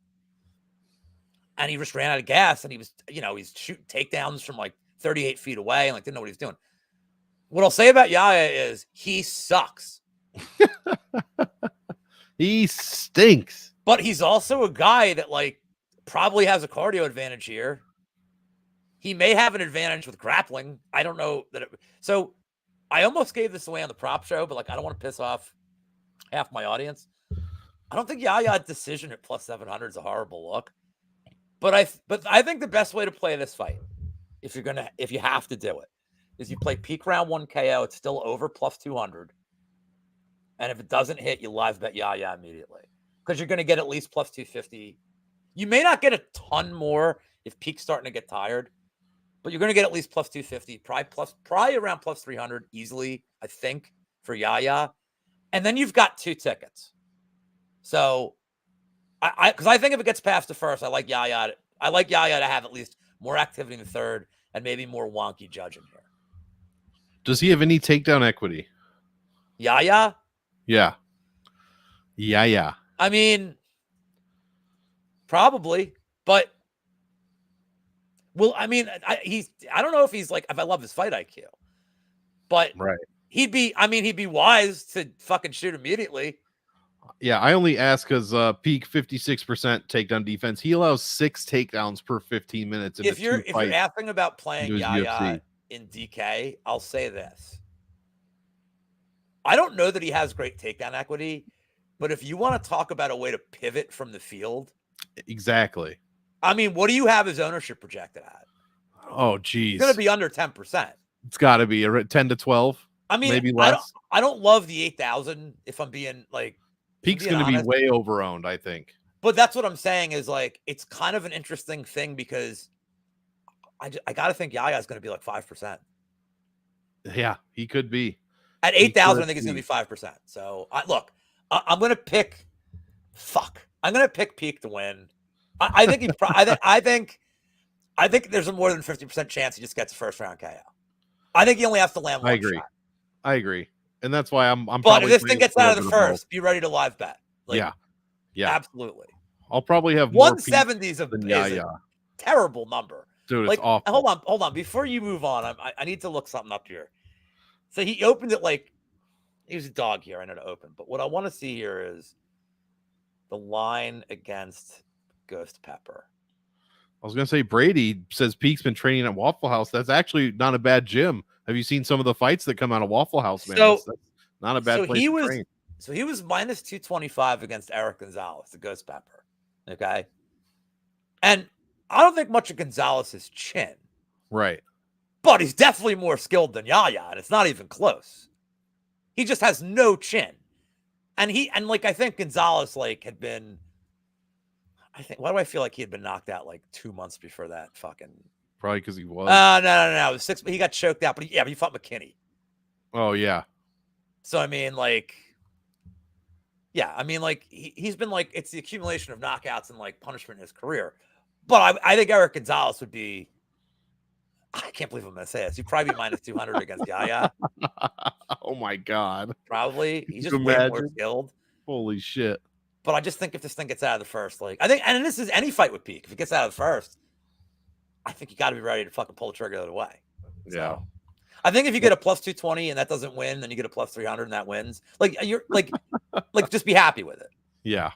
And he just ran out of gas, and he was, he's shooting takedowns from like 38 feet away and like didn't know what he was doing. What I'll say about Yahya is he sucks. He stinks. But he's also a guy that like probably has a cardio advantage here. He may have an advantage with grappling. I don't know that. So I almost gave this away on the prop show, but like I don't want to piss off half my audience. I don't think Yahya's decision at plus 700 is a horrible look. But I think the best way to play this fight, if you have to do it, is you play Peak round 1 KO. It's still over plus 200. And if it doesn't hit, you live bet Yahya immediately. Because you're going to get at least plus 250. You may not get a ton more if Peak's starting to get tired. But you're going to get at least plus 250, probably around plus 300 easily, I think, for Yahya. And then you've got 2 tickets. So, because I think if it gets past the first, I like Yahya to have at least more activity in the third and maybe more wonky judging here. Does he have any takedown equity? Yahya? Yeah. Yeah. I mean, probably, but. Well, I mean, I don't know if I love his fight IQ, but right. He'd be wise to fucking shoot immediately. Yeah, I only ask because Peak 56% takedown defense. He allows 6 takedowns per 15 minutes. If you're asking about playing Yahya UFC. In DK, I'll say this. I don't know that he has great takedown equity, but if you want to talk about a way to pivot from the field. Exactly. I mean, what do you have his ownership projected at? Oh, geez. It's going to be under 10%. It's got to be 10 to 12. I mean, maybe less. I don't love the 8,000 if I'm being like. Peak's going to be way overowned, I think. But that's what I'm saying is like, it's kind of an interesting thing because I got to think Yahya's going to be like 5%. Yeah, he could be. At 8,000, I think he's going to be 5%. So, I'm going to pick. I'm going to pick Peak to win. I think there's a more than 50% chance he just gets a first round KO. I think he only has to land one shot. I agree. And that's why I'm but if this thing gets out of the first, be ready to live bet. Yeah. Absolutely. I'll probably have 170 is a terrible number. Dude, it's awful. Hold on. Before you move on, I need to look something up here. So he opened it like he was a dog here. I know to open. But what I want to see here is the line against Ghost Pepper. I was going to say Brady says Peak's been training at Waffle House. That's actually not a bad gym. Have you seen some of the fights that come out of Waffle House, man? That's not a bad place to train. So he was minus 225 against Eric Gonzalez, the Ghost Pepper. Okay. And I don't think much of Gonzalez's chin. Right. But he's definitely more skilled than Yahya, and it's not even close. He just has no chin. And I think Gonzalez had been, why do I feel like he had been knocked out 2 months before that fucking. Probably because he was. No. It was he got choked out, but he fought McKinney. Oh, yeah. So, I mean, he's been it's the accumulation of knockouts and punishment in his career. But I think Eric Gonzalez would be, I can't believe I'm going to say this. He'd probably be minus 200 against Yahya. Oh, my God. Probably. He's just way more skilled. Holy shit. But I just think if this thing gets out of the first, I think, and this is any fight with Peak. If it gets out of the first, I think you got to be ready to fucking pull the trigger the other way. So, yeah. I think if you get a plus 220 and that doesn't win, then you get a plus 300 and that wins. You're just be happy with it. Yeah.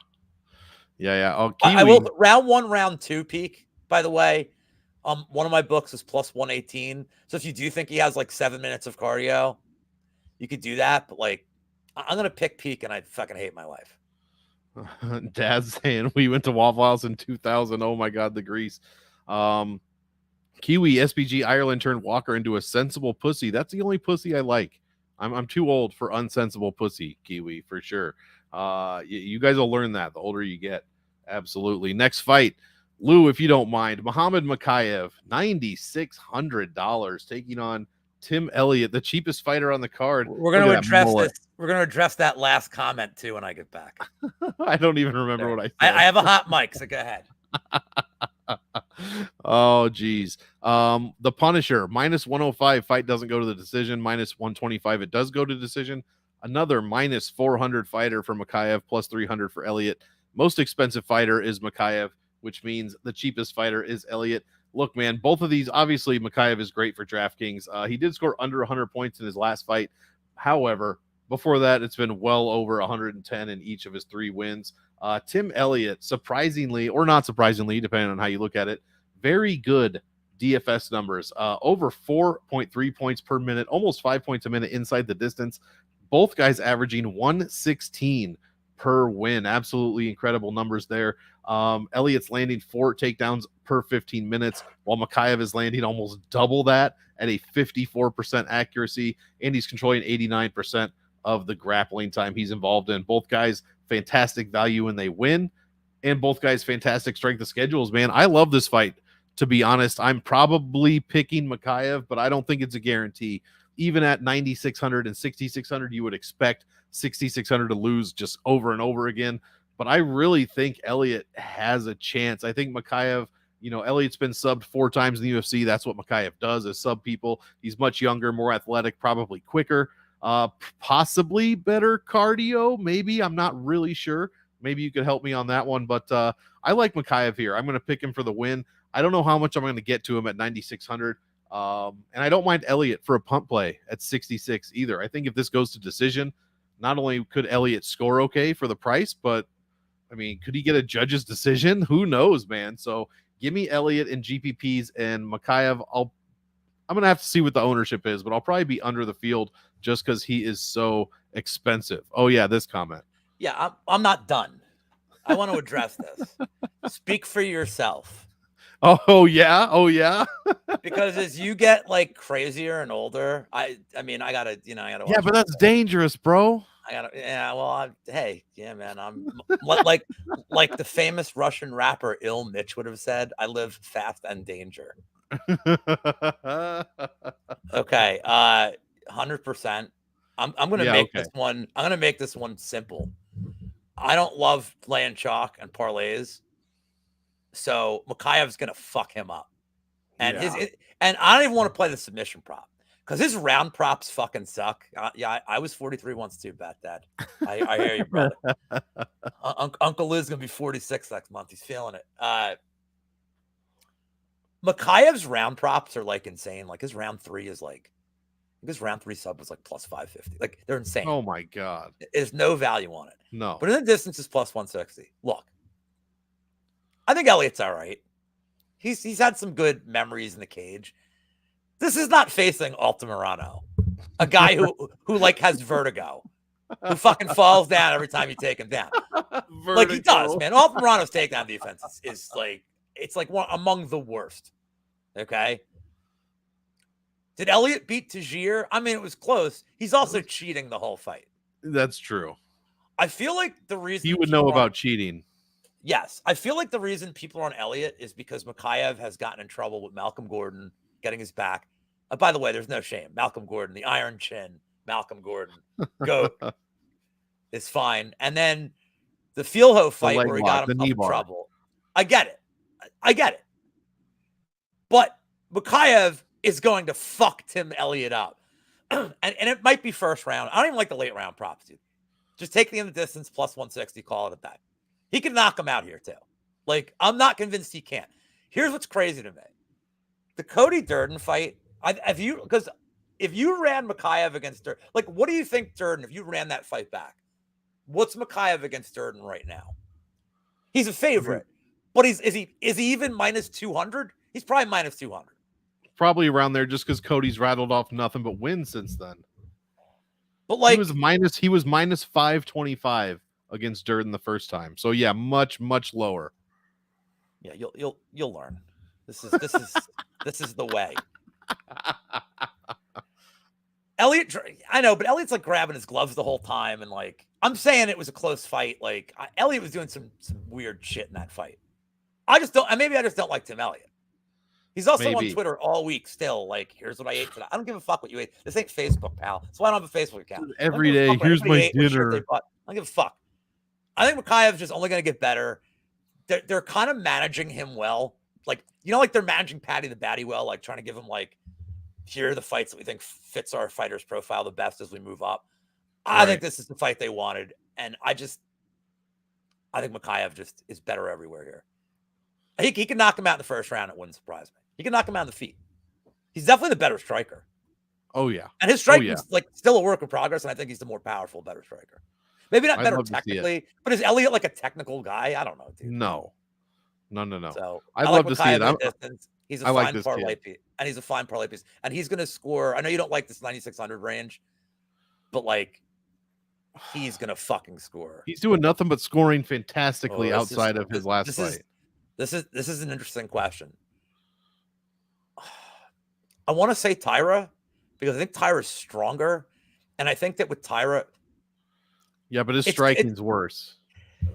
Oh, I Kiwi. will round 1, round 2 peak, by the way. One of my books is plus 118. So if you do think he has like 7 minutes of cardio, you could do that. But like, I'm going to pick peak and I fucking hate my life. Dad's saying we went to Waffle House in 2000. Oh my God, the grease. Kiwi SPG Ireland turned Walker into a sensible pussy. That's the only pussy I like. I'm too old for unsensible pussy, Kiwi, for sure. You guys will learn that the older you get. Absolutely. Next fight, Lou, if you don't mind, Muhammad Makayev, $9,600 taking on Tim Elliott, the cheapest fighter on the card. We're going to address this. We're going to address that last comment too when I get back. I don't even remember what I said. I have a hot mic, so go ahead. Oh geez. The Punisher -105 fight doesn't go to the decision. -125 it does go to decision. Another -400 fighter for Makayev, +300 for Elliott. Most expensive fighter is Makayev, which means the cheapest fighter is Elliott. Look, man, both of these, obviously Makayev is great for DraftKings. He did score under 100 points in his last fight. However, before that, it's been well over 110 in each of his 3 wins. Tim Elliott, surprisingly or not surprisingly, depending on how you look at it, very good DFS numbers. Over 4.3 points per minute, almost 5 points a minute inside the distance. Both guys averaging 116 per win. Absolutely incredible numbers there. Elliott's landing 4 takedowns per 15 minutes, while Makayev is landing almost double that at a 54% accuracy, and he's controlling 89% of the grappling time he's involved in. Both guys fantastic value when they win, and both guys fantastic strength of schedules, man. I love this fight, to be honest. I'm probably picking Makayev, but I don't think it's a guarantee. Even at 9,600 and 6,600, you would expect 6,600 to lose just over and over again. But I really think Elliott has a chance. I think Makayev, Elliott's been subbed 4 times in the UFC. That's what Makayev does, is sub people. He's much younger, more athletic, probably quicker. Possibly better cardio, maybe. I'm not really sure. Maybe you could help me on that one, but I like Makayev here. I'm going to pick him for the win. I don't know how much I'm going to get to him at 9,600. And I don't mind Elliott for a punt play at 66 either. I think if this goes to decision, not only could Elliott score okay for the price, but I mean, could he get a judge's decision? Who knows, man? So give me Elliott in GPPs, and Makayev, I'm going to have to see what the ownership is, but I'll probably be under the field just because he is so expensive. Oh, yeah, this comment. Yeah, I'm not done. I want to address this. Speak for yourself. Oh, yeah? Oh, yeah? Because as you get, like, crazier and older, I mean, I got to, I got to. Yeah, but that's dangerous, bro. Hey, yeah, man. I'm like the famous Russian rapper Il Mitch would have said, I live fast and danger. Okay, 100%. I'm gonna make this one. I'm gonna make this one simple. I don't love playing chalk and parlays, so Makayev's gonna fuck him up, and and I don't even want to play the submission prop because his round props fucking suck. I was 43 once too, bet Dad. I hear you, brother. Uncle Lou's gonna be 46 next month. He's feeling it. Makayev's round props are like insane. Like his round 3 is like, his round 3 sub was like plus 550. Like they're insane. Oh my God. There's no value on it. No. But in the distance is plus 160. Look, I think Elliott's all right. He's had some good memories in the cage. This is not facing Altamirano, a guy who like has vertigo, who fucking falls down every time you take him down. Like he does, man. Altamirano's takedown defense is like, it's like one among the worst. Okay. Did Elliott beat Tajir? I mean, it was close. He's also cheating the whole fight. That's true. I feel like the reason he would know about cheating. Yes. I feel like the reason people are on Elliott is because Makayev has gotten in trouble with Malcolm Gordon getting his back. By the way, there's no shame. Malcolm Gordon, the Iron Chin, Malcolm Gordon, GOAT is fine. And then the Fieldho fight where he got him in trouble. I get it. But Makayev is going to fuck Tim Elliott up. and it might be first round. I don't even like the late round props, dude. Just take the end of the distance plus 160, call it a bet. He can knock him out here, too. Like, I'm not convinced he can't. Here's what's crazy to me. The Cody Durden fight, if you ran Makayev against Durden, like, what do you think, Durden, if you ran that fight back? What's Mikhaev against Durden right now? He's a favorite, but is he even minus 200? He's probably minus 200. Probably around there, just because Cody's rattled off nothing but wins since then. But like he was minus 525 against Durden the first time. So yeah, much lower. Yeah, you'll learn. This is the way. Elliot, I know, but Elliot's like grabbing his gloves the whole time, and like I'm saying, it was a close fight. Like Elliot was doing some weird shit in that fight. Maybe I just don't like Tim Elliott. He's also on Twitter all week still. Like, here's what I ate today. I don't give a fuck what you ate. This ain't Facebook, pal. That's why I don't have a Facebook account. Every day, here's my dinner. I don't give a fuck. I think Mikhaev's just only going to get better. They're kind of managing him well. Like, like they're managing Patty the Batty well, like trying to give him like, here are the fights that we think fits our fighter's profile the best as we move up. I think this is the fight they wanted. And I think Mikhaev just is better everywhere here. He can knock him out in the first round. It wouldn't surprise me. He can knock him out on the feet. He's definitely the better striker. Oh, yeah. And his striking is like still a work in progress. And I think he's the more powerful, better striker. Maybe not better technically, but is Elliott like a technical guy? I don't know, dude. No. So I'd love to see it. He's a fine parlay piece. And he's a fine parlay piece. And he's going to score. I know you don't like this 9,600 range, but like he's going to fucking score. He's doing nothing but scoring fantastically outside of his last fight. This is an interesting question. I want to say Tyra because I think Tyra's stronger. And I think that with Tyra. Yeah, but his striking's worse.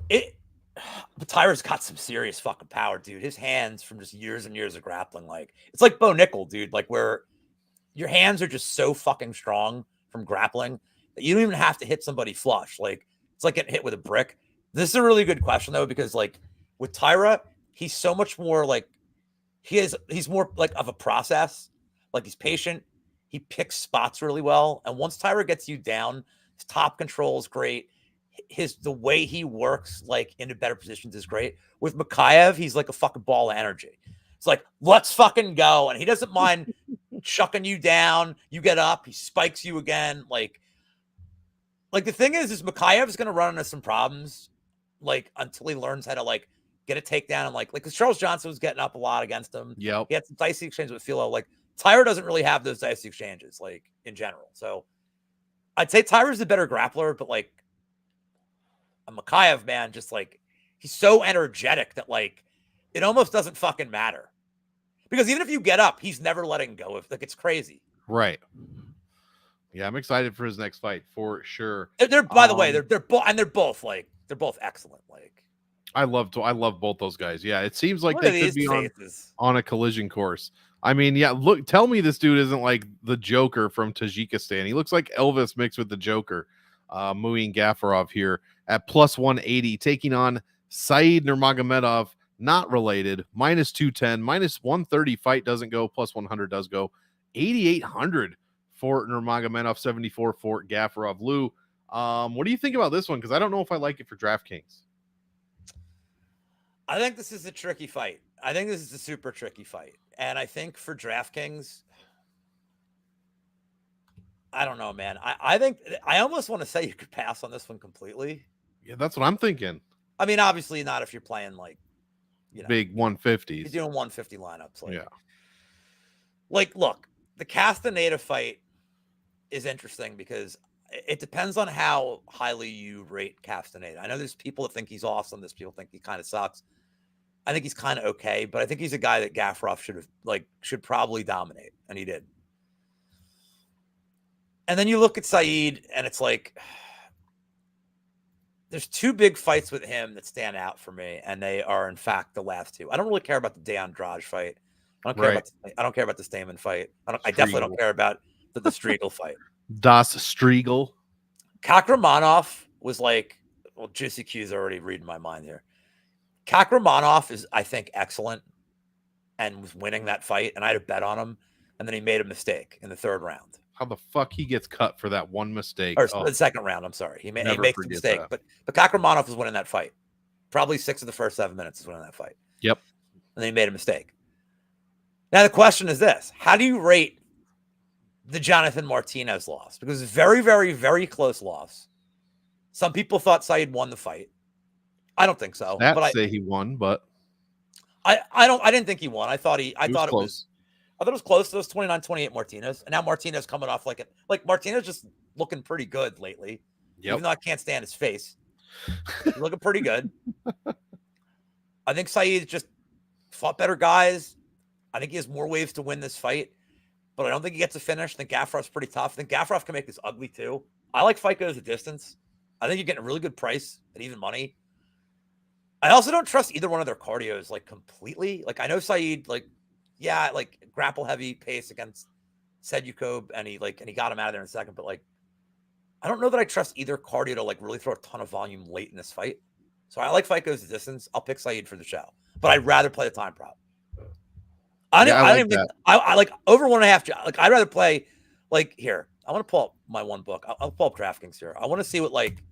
But Tyra's got some serious fucking power, dude. His hands from just years and years of grappling, like it's like Bo Nickel, dude. Like where your hands are just so fucking strong from grappling that you don't even have to hit somebody flush. Like it's like getting hit with a brick. This is a really good question though, because like with Tyra, he's so much more like he's more like of a process. Like he's patient. He picks spots really well. And once Tyra gets you down, his top control is great. The way he works like into better positions is great. With Mikhaev, he's like a fucking ball of energy. It's like, let's fucking go. And he doesn't mind chucking you down. You get up, he spikes you again. Like the thing is Mikhaev is going to run into some problems like until he learns how to like get a takedown and like because Charles Johnson was getting up a lot against him. Yep. He had some dicey exchanges with Philo. Like Tyra doesn't really have those dicey exchanges like in general. So I'd say Tyra's the better grappler, but like a Mikhaev, man, just like he's so energetic that like it almost doesn't fucking matter. Because even if you get up, he's never letting go. If like it's crazy. Right. Yeah, I'm excited for his next fight for sure. They're by the way, they're both excellent. Like I love both those guys. Yeah, it seems like they could be on a collision course. I mean, yeah, look, tell me this dude isn't like the Joker from Tajikistan. He looks like Elvis mixed with the Joker. Muin Gafarov here at plus 180, taking on Said Nurmagomedov, not related, minus 210, minus 130 fight doesn't go, plus 100 does go, 8,800 for Nurmagomedov, 74 for Gafarov. Lou, what do you think about this one? Because I don't know if I like it for DraftKings. I think this is a tricky fight. I think this is a super tricky fight. And I think for DraftKings, I don't know, man. I think I almost want to say you could pass on this one completely. Yeah, that's what I'm thinking. I mean, obviously not if you're playing like, big 150s. You're doing 150 lineups. Like, yeah. Like, look, the Castaneda fight is interesting because it depends on how highly you rate Castaneda. I know there's people that think he's awesome. There's people think he kind of sucks. I think he's kind of okay, but I think he's a guy that Gafarov should probably dominate, and he did. And then you look at Said, and it's like there's two big fights with him that stand out for me, and they are in fact the last two. I don't really care about the De Andrade fight. I don't care about the Stamen fight. I definitely don't care about the Striegel fight. Das Striegel. Kakramanov was like, well, Juicy Q's already reading my mind here. Kakramanov is, I think, excellent and was winning that fight, and I had a bet on him, and then he made a mistake in the third round. How the fuck he gets cut for that one mistake? Or the second round, I'm sorry. He makes a mistake. But Kakramanov was winning that fight. Probably 6 of the first 7 minutes is winning that fight. Yep. And then he made a mistake. Now the question is this. How do you rate the Jonathan Martinez loss? Because it's very, very, very close loss. Some people thought Saeed won the fight. I don't think so. Stats But say he won, but I didn't think he won. I thought it was close. It was 29-28 Martinez. And now Martinez coming off like Martinez just looking pretty good lately. Yep. Even though I can't stand his face. He's looking pretty good. I think Saeed just fought better guys. I think he has more waves to win this fight, but I don't think he gets a finish. I think Gafrov's pretty tough. I think Gavrov can make this ugly too. I like fight goes the distance. I think you're getting a really good price at even money. I also don't trust either one of their cardios like completely. Like I know Saeed, like grapple heavy pace against Sedyukov, and he got him out of there in a second. But like, I don't know that I trust either cardio to like really throw a ton of volume late in this fight. So I like fight goes the distance. I'll pick Saeed for the show, but I'd rather play the time prop. I don't even think I like over 1.5. Like I'd rather play like here. I want to pull up my one book. I'll pull up DraftKings here. I want to see what like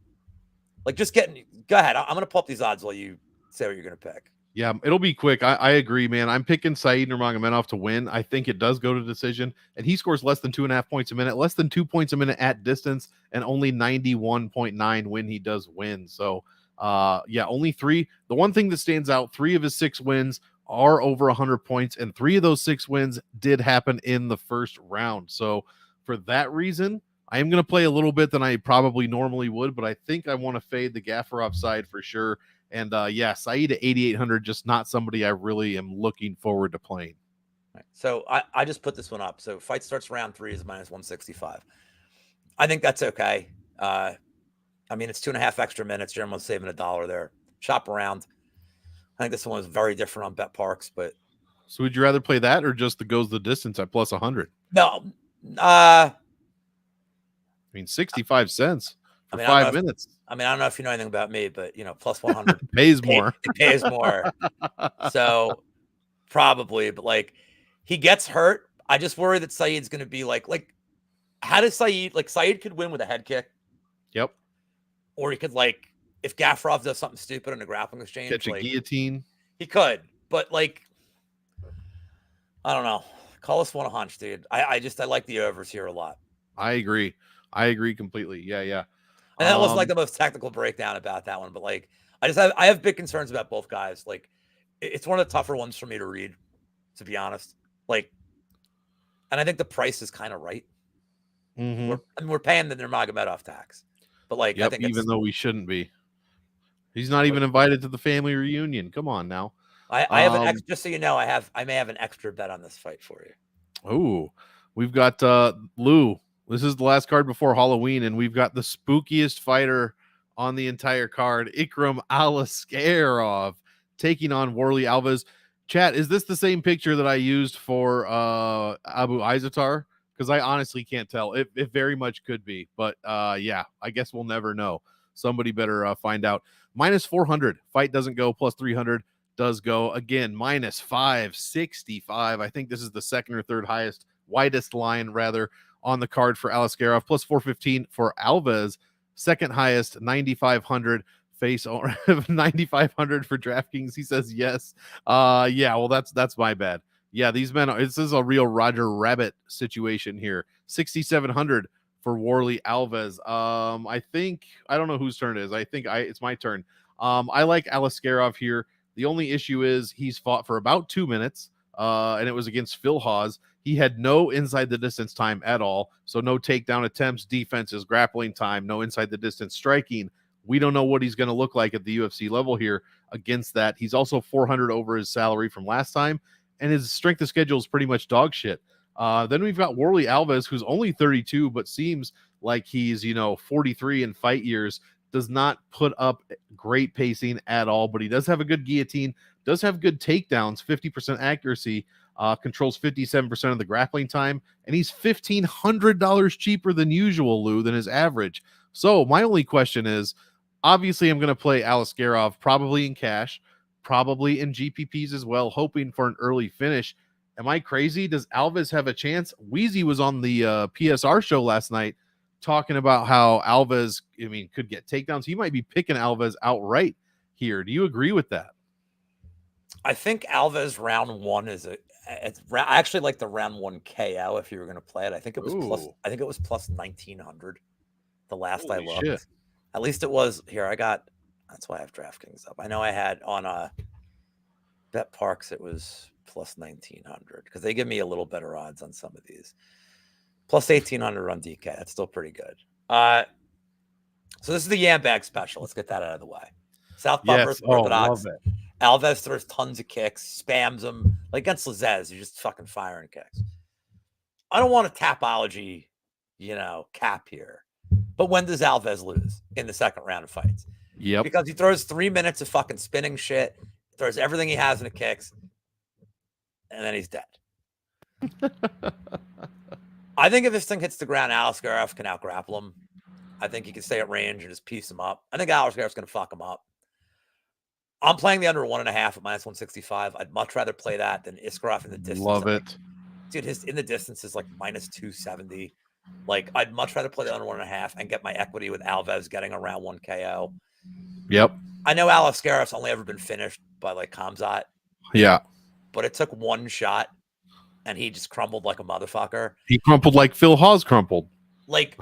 just getting. Go ahead. I'm going to pull up these odds while you say what you're going to pick. Yeah, it'll be quick. I agree, man. I'm picking Saeed Nurmagomedov to win. I think it does go to decision, and he scores less than 2.5 points a minute, less than 2 points a minute at distance, and only 91.9 when he does win. So, only 3. The one thing that stands out: 3 of his 6 wins are over 100 points, and 3 of those 6 wins did happen in the first round. So, for that reason, I am going to play a little bit than I probably normally would, but I think I want to fade the Gafarov side for sure. And Saeed at 8,800, just not somebody I really am looking forward to playing. Right. So I just put this one up. So fight starts round 3 is -165. I think that's okay. I mean, it's 2.5 extra minutes. You're almost saving $1 there. Shop around. I think this one was very different on Bet Parks, but so would you rather play that or just the goes the distance at plus 100? No. I mean, 65 cents for 5 minutes. I don't know if you know anything about me, but plus 100 pays more. It pays more. So probably, but like he gets hurt. I just worry that Saeed's going to be like how does Saeed could win with a head kick? Yep. Or he could if Gafarov does something stupid in a grappling exchange, catch a guillotine. He could, but I don't know. Call us one a hunch, dude. I like the overs here a lot. I agree completely. Yeah. And that was the most technical breakdown about that one. But I have big concerns about both guys. It's one of the tougher ones for me to read, to be honest. And I think the price is kind of right. Mm-hmm. We're paying the Nurmagomedov tax, but I think even though we shouldn't be. He's not even invited to the family reunion. Come on now. I have an extra, just so you know, I may have an extra bet on this fight for you. Oh, we've got Lou. This is the last card before Halloween, and we've got the spookiest fighter on the entire card, Ikram Alaskarov, taking on Warlley Alves. Chat, is this the same picture that I used for Abu Izatar? Because I honestly can't tell. It very much could be, but I guess we'll never know. Somebody better find out. -400. Fight doesn't go. +300 does go. Again, -565. I think this is the second or third highest, widest line rather on the card for Alaskarov. +415 for Alves. Second highest, 9,500. Face 9,500 for DraftKings. He says yes. Well, that's my bad. Yeah, these men, this is a real Roger Rabbit situation here. 6,700 for Warlley Alves. I don't know whose turn it is. It's my turn. I like Alaskarov here. The only issue is he's fought for about 2 minutes, and it was against Phil Hawes. He had no inside the distance time at all, so no takedown attempts, defenses, grappling time, no inside the distance striking. We don't know what he's going to look like at the UFC level here against that. He's also 400 over his salary from last time, and his strength of schedule is pretty much dog shit. Then we've got Warlley Alves, who's only 32, but seems like he's 43 in fight years. Does not put up great pacing at all, but he does have a good guillotine, does have good takedowns, 50% accuracy, controls 57% of the grappling time, and he's $1,500 cheaper than usual, Lou, than his average. So my only question is, obviously I'm going to play Alaskarov probably in cash, probably in GPPs as well, hoping for an early finish. Am I crazy? Does Alves have a chance? Wheezy was on the PSR show last night talking about how Alves, could get takedowns. He might be picking Alves outright here. Do you agree with that? I think Alves round 1 I actually like the round 1 KO if you were going to play it. I think it was plus 1,900. The last I looked. Shit. At least it was here. That's why I have DraftKings up. I know I had on Bet Parks, it was plus 1,900 because they give me a little better odds on some of these. Plus 1,800 on DK. That's still pretty good. So this is the Yam Bag special. Let's get that out of the way. Southpaw versus Orthodox. Love it. Alves throws tons of kicks, spams them. Like against Lazez, you're just fucking firing kicks. I don't want a tapology, cap here. But when does Alves lose in the second round of fights? Yep. Because he throws 3 minutes of fucking spinning shit, throws everything he has into kicks, and then he's dead. I think if this thing hits the ground, Aliskerov can out-grapple him. I think he can stay at range and just piece him up. I think Aliskerov's going to fuck him up. I'm playing the under 1.5 at minus 165. I'd much rather play that than Iskarov in the distance. Love it. Dude, his in the distance is like minus 270. Like, I'd much rather play the under 1.5 and get my equity with Alves getting around 1 KO. Yep. I know Aliskerov's only ever been finished by like Khamzat. Yeah. But it took one shot and he just crumbled like a motherfucker. He crumpled like Phil Hawes crumpled. Like,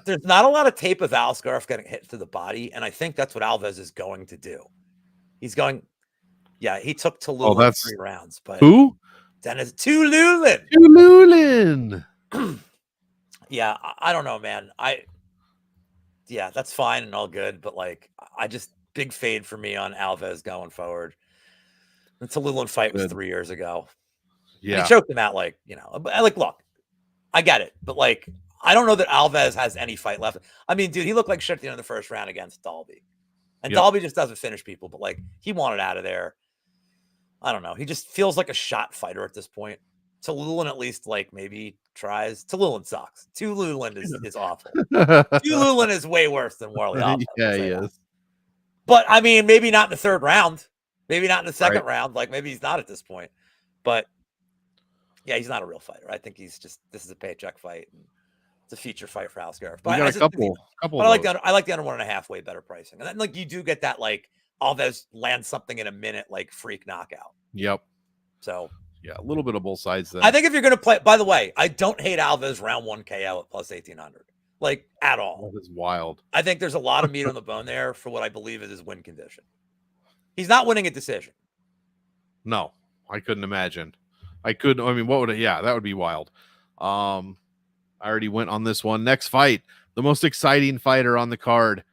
there's not a lot of tape of Aliskerov getting hit to the body, and I think that's what Alves is going to do. He's going, he took Tallulah in 3 rounds. But who? Dennis Tallulah. Yeah, I don't know, man. That's fine and all good, but like, I just big fade for me on Alves going forward. The Tallulah fight was 3 years ago. Yeah, and he choked him out, like, look, I get it, but like, I don't know that Alves has any fight left. I mean, dude, he looked like shit at the end of the first round against Dalby. And Dalby just doesn't finish people, but like, he wanted out of there. I don't know. He just feels like a shot fighter at this point. Tallulah at least like maybe tries. Tallulah sucks. Tallulah is awful. Tallulah is way worse than Warley. Yeah, he is. But I mean, maybe not in the 3rd round. Maybe not in the 2nd round. Like maybe he's not at this point. But yeah, he's not a real fighter. I think this is a paycheck fight. And it's a feature fight for Aliskerov. But I like the under 1.5 way better pricing. And then like you do get that like Alves lands something in a minute, like freak knockout. Yep. So yeah, a little bit of both sides then. I think if you're going to play, by the way, I don't hate Alves round 1 KO at plus 1,800, like at all. That is wild. I think there's a lot of meat on the bone there for what I believe is his win condition. He's not winning a decision. No, I couldn't imagine. That would be wild. I already went on this one. Next fight, the most exciting fighter on the card,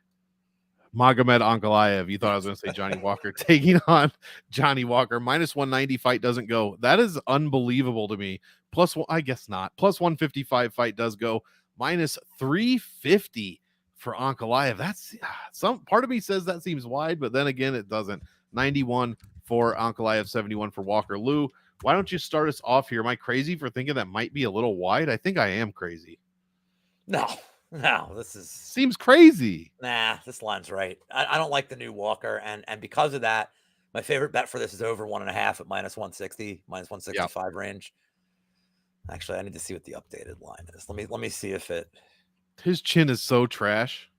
Magomed Ankalaev. You thought I was going to say Johnny Walker taking on Johnny Walker. Minus 190 fight doesn't go. That is unbelievable to me. Plus, I guess not. Plus 155 fight does go. Minus 350 for Ankalaev. That's some part of me says that seems wide, but then again, it doesn't. 91 for Ankalaev, 71 for Walker. Lou, why don't you start us off here? Am I crazy for thinking that might be a little wide? I think I am crazy. No, this seems crazy. Nah, this line's right. I don't like the new Walker, and because of that, my favorite bet for this is over 1.5 at minus 160, minus 165 range. Actually, I need to see what the updated line is. Let me see if his chin is so trash.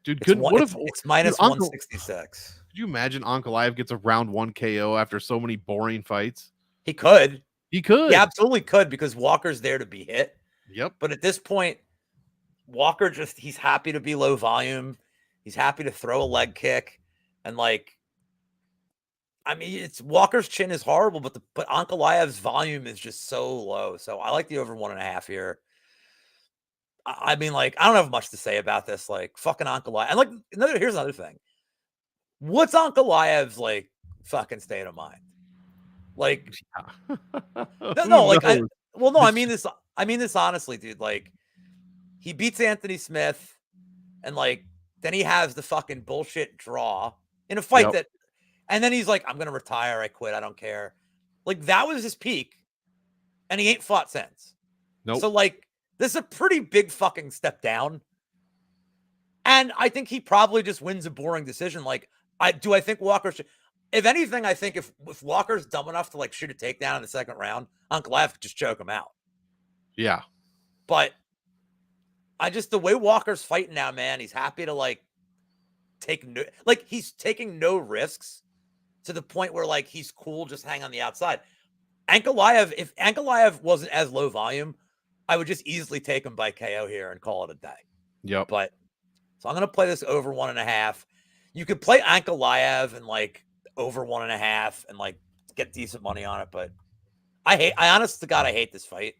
Dude, it's minus 166. Could you imagine Ankalaev gets a round 1 KO after so many boring fights? He could. He absolutely could, because Walker's there to be hit. Yep. But at this point, Walker he's happy to be low volume. He's happy to throw a leg kick. And like, I mean, Walker's chin is horrible, but Ankalaev's volume is just so low. So I like the over 1.5 here. I mean, like, I don't have much to say about this. Like, fucking Ankalaev. And like, here's another thing. What's Ankalaev's like fucking state of mind? Like, no, like, I mean this honestly, dude. Like, he beats Anthony Smith, and like, then he has the fucking bullshit draw in a fight and then he's like, I'm gonna retire. I quit. I don't care. Like, that was his peak, and he ain't fought since. Nope. So like, this is a pretty big fucking step down. And I think he probably just wins a boring decision. Like, I think Walker should. If anything, I think if Walker's dumb enough to like shoot a takedown in the 2nd round, Ankalaev could just choke him out. Yeah. But the way Walker's fighting now, man, he's happy to like he's taking no risks to the point where like he's cool just hang on the outside. Ankalaev, if Ankalaev wasn't as low volume, I would just easily take him by KO here and call it a day. Yep. But So I'm going to play this over 1.5. You could play Ankalaev and like over 1.5 and like get decent money on it. But I honest to God, I hate this fight.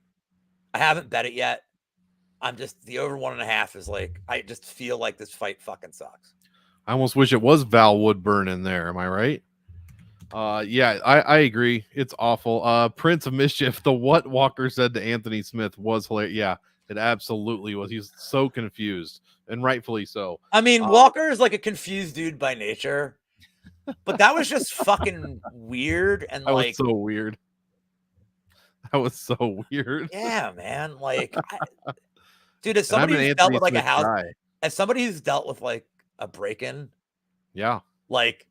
I haven't bet it yet. I'm just, the over 1.5 is like, I just feel like this fight fucking sucks. I almost wish it was Val Woodburn in there. Am I right? Yeah, I agree. It's awful. Prince of Mischief, the what Walker said to Anthony Smith was hilarious. Yeah, it absolutely was. He was so confused, and rightfully so. I mean, Walker is like a confused dude by nature, but that was just fucking weird. And that like, was so weird. That was so weird. Yeah, man. Like, dude, as somebody who's dealt with like a house, as somebody who's dealt with like a break-in, yeah, like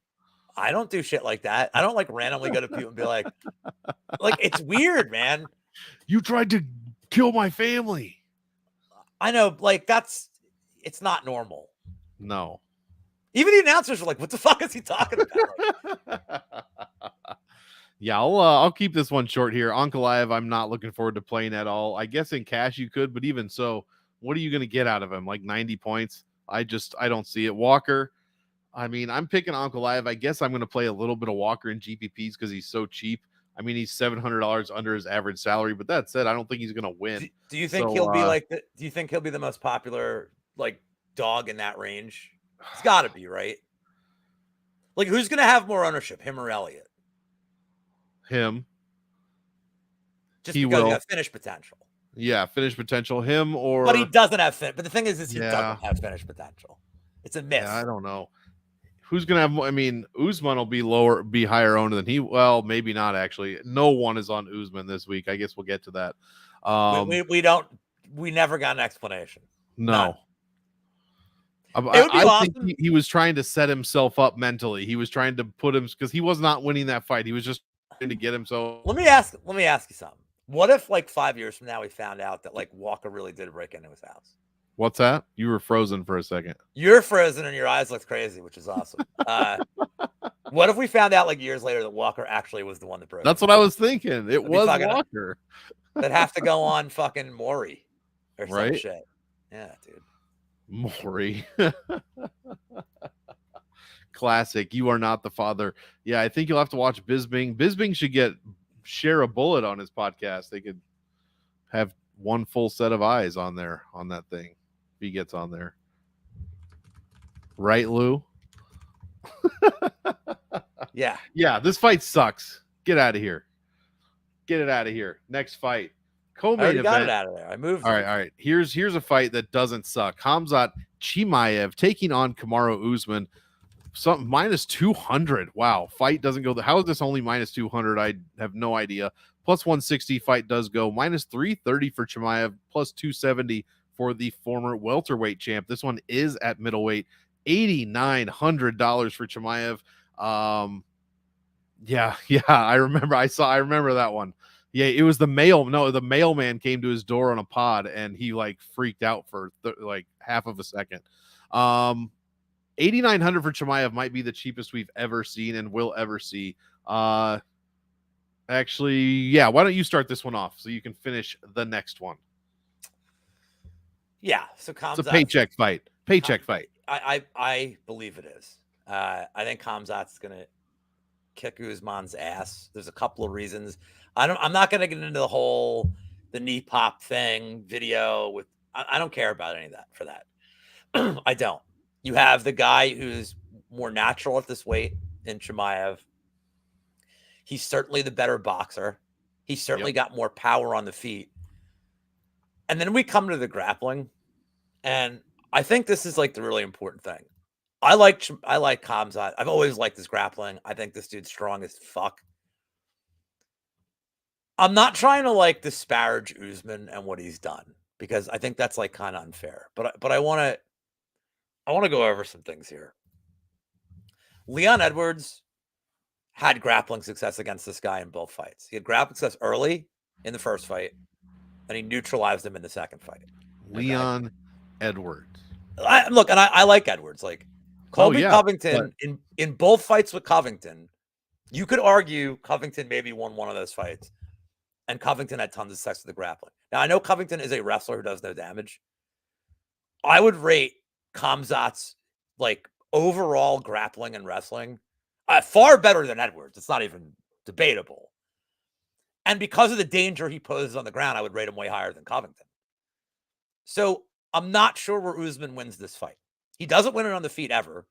I don't do shit like that. I don't like randomly go to people and be like it's weird, man. You tried to kill my family. I know, like it's not normal. No. Even the announcers are like, what the fuck is he talking about? Yeah, I'll keep this one short here. Ankalaev, I'm not looking forward to playing at all. I guess in cash you could, but even so, what are you going to get out of him? Like 90 points? I don't see it. Walker, I mean, I'm picking Ankalaev. I guess I'm going to play a little bit of Walker in GPPs because he's so cheap. I mean, he's $700 under his average salary, but that said, I don't think he's going to win. Do you think he'll be like do you think he'll be the most popular like dog in that range? It's got to be, right? Like, who's going to have more ownership, him or Elliott? Him. Just because you have finish potential. Yeah, finish potential. Him or... But he doesn't have finish. But the thing is he doesn't have finish potential. It's a myth. Yeah, I don't know. Who's going to have more? I mean, Usman will be higher owned than he... Well, maybe not, actually. No one is on Usman this week. I guess we'll get to that. We never got an explanation. No. None. I think he was trying to set himself up mentally. He was trying to put him... Because he was not winning that fight. He was just trying to get himself... Let me ask you something. What if like 5 years from now we found out that like Walker really did break into his house? What's that? You were frozen for a second. You're frozen and your eyes look crazy, which is awesome. What if we found out like years later that Walker actually was the one that broke? That's what I was thinking. It was Walker. That'd have to go on fucking Maury or some shit. Yeah, dude. Maury. Classic. You are not the father. Yeah, I think you'll have to watch Bisping. Bisping should share a bullet on his podcast. They could have one full set of eyes on there on that thing if he gets on there. Right, Lou? Yeah. Yeah, this fight sucks. Get out of here. Get it out of here. Next fight. Co-main event. Got it out of there. I moved. All right. Here's a fight that doesn't suck. Khamzat Chimaev taking on Kamaru Usman. Something minus 200. Wow. Fight doesn't go. How is this only minus 200? I have no idea. Plus 160 fight does go. Minus 330 for Chimaev. Plus 270 for the former welterweight champ. This one is at middleweight. $8,900 for Chimaev. Yeah. I remember that one. Yeah, it was the mailman came to his door on a pod and he like freaked out for like half of a second. $8,900 for Chimaev might be the cheapest we've ever seen and will ever see. Actually, yeah, why don't you start this one off so you can finish the next one? Yeah, so Khamzat, it's a paycheck fight. Fight. I believe it is. I think Khamzat's gonna kick Usman's ass. There's a couple of reasons. I'm not gonna get into the knee pop thing video with. I don't care about any of that for that. I don't. You have the guy who's more natural at this weight in Chimaev. He's certainly the better boxer. He's certainly got more power on the feet. And then we come to the grappling. And I think this is like the really important thing. I like Khamzat. I've always liked his grappling. I think this dude's strong as fuck. I'm not trying to like disparage Usman and what he's done because I think that's like kind of unfair. But I want to go over some things here. Leon Edwards had grappling success against this guy in both fights. He had grappling success early in the first fight, and he neutralized him in the second fight. Leon Edwards. I like Edwards. Like Colby Covington in both fights with Covington, you could argue Covington maybe won one of those fights, and Covington had tons of success with the grappling. Now I know Covington is a wrestler who does no damage. I would rate Khamzat's like overall grappling and wrestling, far better than Edwards. It's not even debatable. And because of the danger he poses on the ground, I would rate him way higher than Covington. So I'm not sure where Usman wins this fight. He doesn't win it on the feet ever.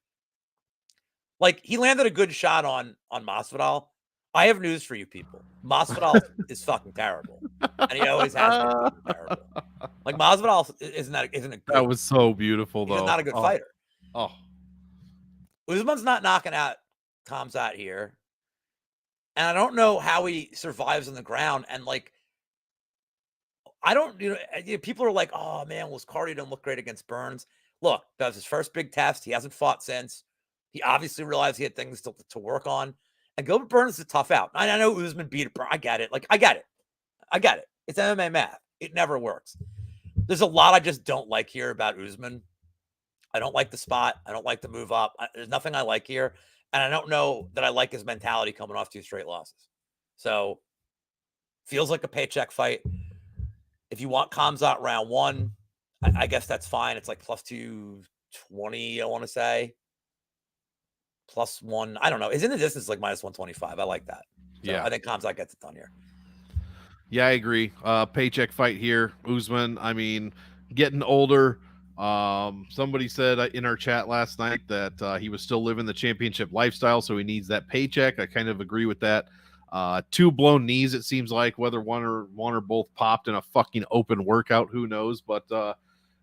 Like, he landed a good shot on Masvidal. I have news for you people. Masvidal is fucking terrible. And he always has been fucking terrible. Like, Masvidal isn't a good. That was so beautiful, though. He's not a good fighter. Oh. Usman's not knocking out Khamzat here. And I don't know how he survives on the ground. And, like, I don't, people are like, oh, man, well, his cardio didn't look great against Burns. Look, that was his first big test. He hasn't fought since. He obviously realized he had things to work on. And Gilbert Burns is a tough out. I know Usman beat Burns. I get it. Like, I get it. It's MMA math. It never works. There's a lot I just don't like here about Usman. I don't like the spot. I don't like the move up. There's nothing I like here. And I don't know that I like his mentality coming off 2 straight losses. So, feels like a paycheck fight. If you want Khamzat round 1, I guess that's fine. It's like plus 220, I want to say. Plus 1. I don't know. Is in the distance like minus 125. I like that. So yeah. I think Khamzat gets it done here. Yeah, I agree. Paycheck fight here. Usman, I mean, getting older. Somebody said in our chat last night that he was still living the championship lifestyle, so he needs that paycheck. I kind of agree with that. 2 blown knees, it seems like, whether one or both popped in a fucking open workout, who knows? But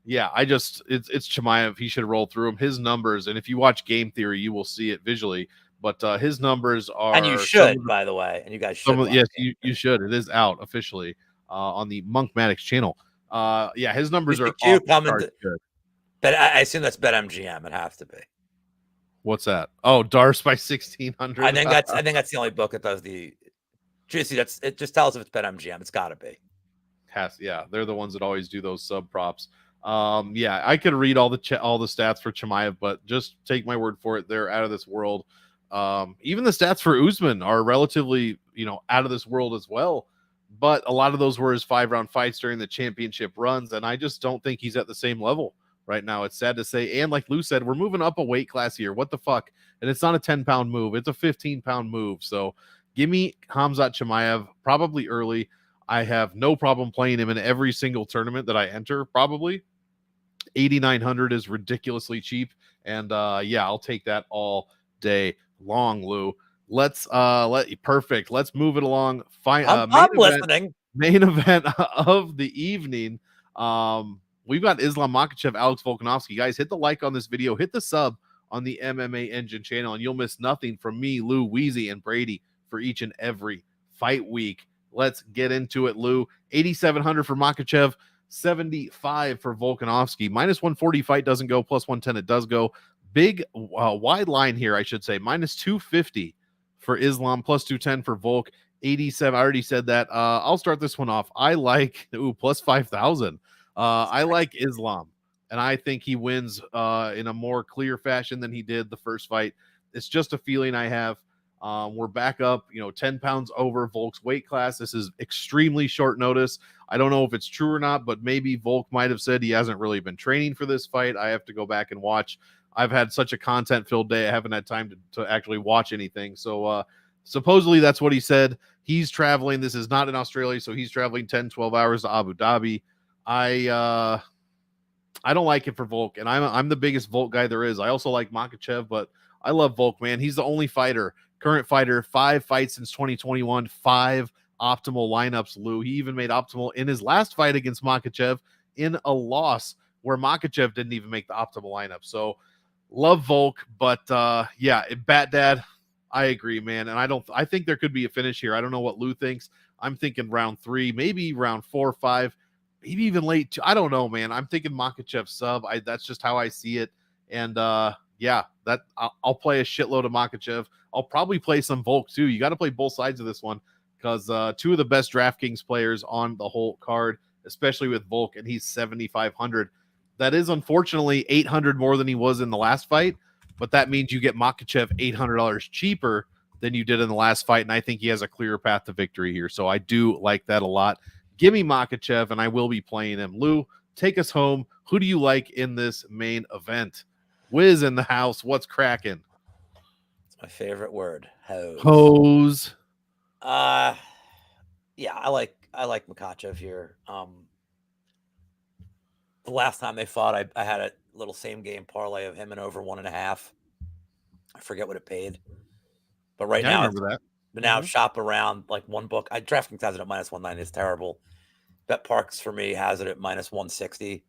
yeah, it's Chimaev. He should have rolled through him. His numbers, and if you watch Game Theory, you will see it visually. But his numbers are, and you should, by the way, and you guys should. Yes, you should. It is out officially on the MonkMMATics channel. Yeah, his numbers are good. But I assume that's BetMGM. It has to be. What's that? Oh, Darce by 1,600. I think that's the only book that does the juicy. It just tells if it's BetMGM. It's got to be. Yeah, they're the ones that always do those sub props. Yeah, I could read all the stats for Chimaev, but just take my word for it. They're out of this world. Even the stats for Usman are relatively, out of this world as well. But a lot of those were his 5-round fights during the championship runs, and I just don't think he's at the same level right now. It's sad to say. And like Lou said, we're moving up a weight class here. What the fuck? And it's not a 10-pound move. It's a 15-pound move. So give me Khamzat Chimaev probably early. I have no problem playing him in every single tournament that I enter, probably. 8,900 is ridiculously cheap. And yeah, I'll take that all day long, Lou. Perfect. Let's move it along. I'm listening. Main event of the evening. We've got Islam Makhachev, Alex Volkanovski. Guys, hit the like on this video. Hit the sub on the MMA Engine channel, and you'll miss nothing from me, Lou, Weezy, and Brady for each and every fight week. Let's get into it, Lou. 8,700 for Makhachev, 75 for Volkanovski. Minus 140 fight doesn't go. Plus 110 it does go. Big wide line here, I should say. Minus 250 for Islam. Plus 210 for Volk. 87. I already said that. I'll start this one off. I like plus 5,000. I like Islam, and I think he wins in a more clear fashion than he did the first fight. It's just a feeling I have. We're back up, 10 pounds over Volk's weight class. This is extremely short notice. I don't know if it's true or not, but maybe Volk might have said he hasn't really been training for this fight. I have to go back and watch. I've had such a content-filled day. I haven't had time to actually watch anything. So supposedly that's what he said. He's traveling. This is not in Australia, so he's traveling 10, 12 hours to Abu Dhabi. I don't like it for Volk, and I'm the biggest Volk guy there is. I also like Makhachev, but I love Volk, man. He's the only current fighter, 5 fights since 2021, 5 optimal lineups, Lou. He even made optimal in his last fight against Makhachev in a loss where Makhachev didn't even make the optimal lineup. So love Volk, but yeah, Bat Dad, I agree, man. And I think there could be a finish here. I don't know what Lou thinks. I'm thinking round 3, maybe round 4 or 5. Maybe even late. I don't know, man. I'm thinking Makhachev sub. That's just how I see it. And yeah, I'll play a shitload of Makhachev. I'll probably play some Volk too. You got to play both sides of this one because 2 of the best DraftKings players on the whole card, especially with Volk, and he's 7,500. That is unfortunately 800 more than he was in the last fight, but that means you get Makhachev $800 cheaper than you did in the last fight, and I think he has a clearer path to victory here. So I do like that a lot. Give me Makhachev, and I will be playing him. Lou, take us home. Who do you like in this main event? Wiz in the house. What's cracking? It's my favorite word. Hose. Hose. Yeah, I like Makhachev here. The last time they fought, I had a little same game parlay of him and over 1.5. I forget what it paid, but right now I remember that. But now shop around like one book. DraftKings has it at -190. It's terrible. Bet Parks for me has it at -160.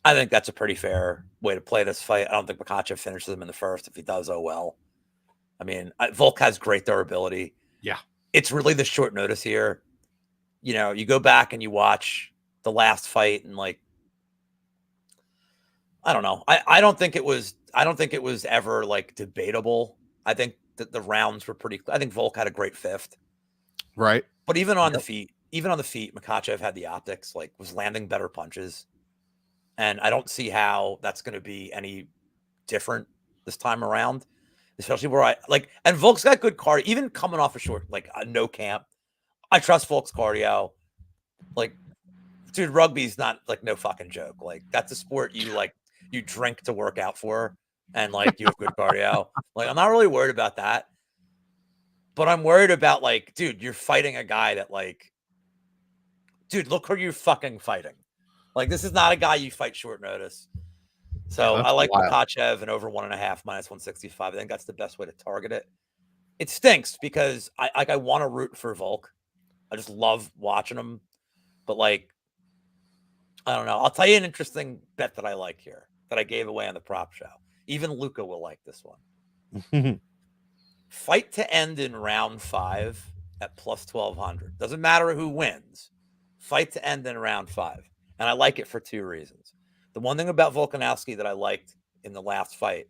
I think that's a pretty fair way to play this fight. I don't think Makhachev finishes him in the first. If he does, oh well. I mean, Volk has great durability. Yeah. It's really the short notice here. You know, you go back and you watch the last fight and like, I don't know. I don't think it was ever like debatable. I think that the rounds were pretty. I think Volk had a great fifth. Right. But even on the feet, Makhachev had the optics, like was landing better punches. And I don't see how that's going to be any different this time around, especially where and Volk's got good cardio, even coming off a short, like a no camp. I trust Volk's cardio. Like, dude, rugby's not like no fucking joke. Like, that's a sport you drink to work out for, and like you have good cardio. Like, I'm not really worried about that. But I'm worried about like, dude, you're fighting a guy that like, dude, look who you're fucking fighting. Like, this is not a guy you fight short notice. So I like Makhachev and over 1.5 -165. I think that's the best way to target it. It stinks because I want to root for Volk. I just love watching him. But like, I don't know. I'll tell you an interesting bet that I like here that I gave away on the prop show. Even Luca will like this one. Fight to end in round 5 at +1200. Doesn't matter who wins. Fight to end in round 5. And I like it for 2 reasons. The one thing about Volkanovski that I liked in the last fight,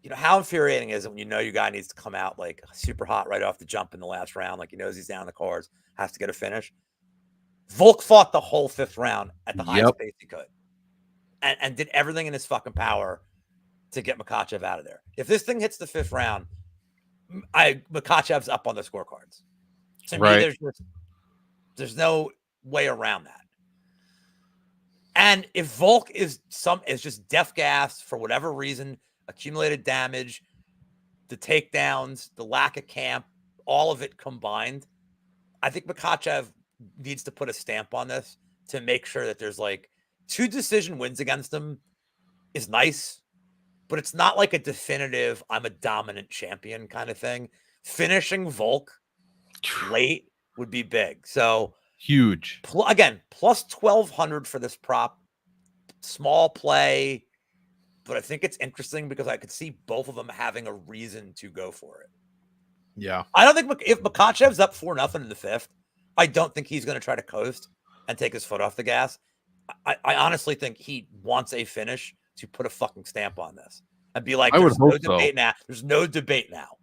you know, how infuriating is it when you know your guy needs to come out like super hot right off the jump in the last round, like he knows he's down the cards, has to get a finish. Volk fought the whole 5th round at the highest pace he could and did everything in his fucking power to get Makhachev out of there. If this thing hits the 5th round, Makhachev's up on the scorecards. To me, there's no way around that. And if Volk is just death gas for whatever reason, accumulated damage, the takedowns, the lack of camp, all of it combined, I think Makhachev needs to put a stamp on this to make sure that there's like 2 decision wins against him is nice, but it's not like a definitive I'm a dominant champion kind of thing. Finishing Volk late would be big. So huge. Again, +1200 for this prop. Small play, but I think it's interesting because I could see both of them having a reason to go for it. Yeah. I don't think if Makhachev's up 4-0 in the 5th, I don't think he's going to try to coast and take his foot off the gas. I honestly think he wants a finish to put a fucking stamp on this and be like, there's no debate now. There's no debate now.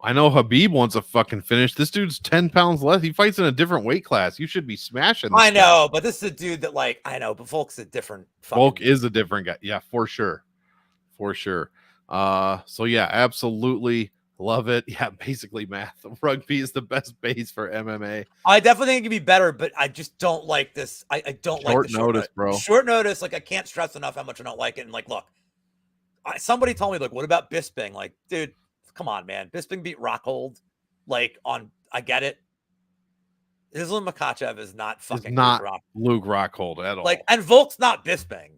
I know Habib wants a fucking finish. This dude's 10 pounds less. He fights in a different weight class. You should be smashing this I know, but this is a dude that like, I know, but Volk's a different Volk is a different guy. Yeah, for sure. For sure. So yeah, absolutely love it. Yeah, basically math. Rugby is the best base for MMA. I definitely think it could be better, but I just don't like this. I don't like the short notice, bro. Short notice, like I can't stress enough how much I don't like it. And like, look, somebody told me, like, what about Bisping? Like, dude, come on, man. Bisping beat Rockhold. Like I get it. Islam Makhachev is not fucking Luke Rockhold at all. Like, and Volk's not Bisping.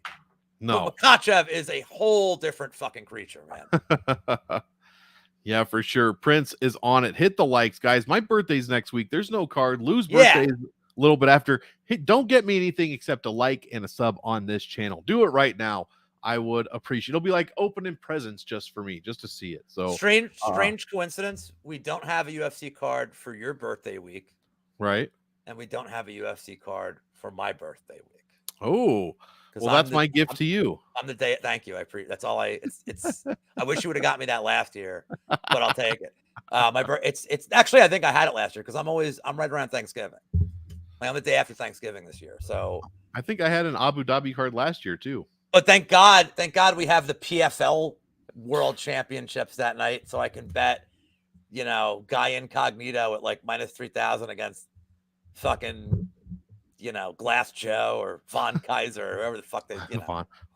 No, but Makhachev is a whole different fucking creature, man. Yeah, for sure. Prince is on it. Hit the likes, guys. My birthday's next week. There's no card. Lou's birthday is a little bit after. Hey, don't get me anything except a like and a sub on this channel. Do it right now. I would appreciate it. It'll be like opening presents just for me, just to see it. So strange coincidence. We don't have a UFC card for your birthday week. Right. And we don't have a UFC card for my birthday week. Oh, well, that's my gift to you. I'm the day. Thank you. That's all it's I wish you would have got me that last year, but I'll take it. It's actually, I think I had it last year because I'm right around Thanksgiving. I'm the day after Thanksgiving this year. So I think I had an Abu Dhabi card last year too. But thank God we have the PFL World Championships that night, so I can bet, Guy Incognito at like -3,000 against fucking Glass Joe or Von Kaiser or whoever the fuck they,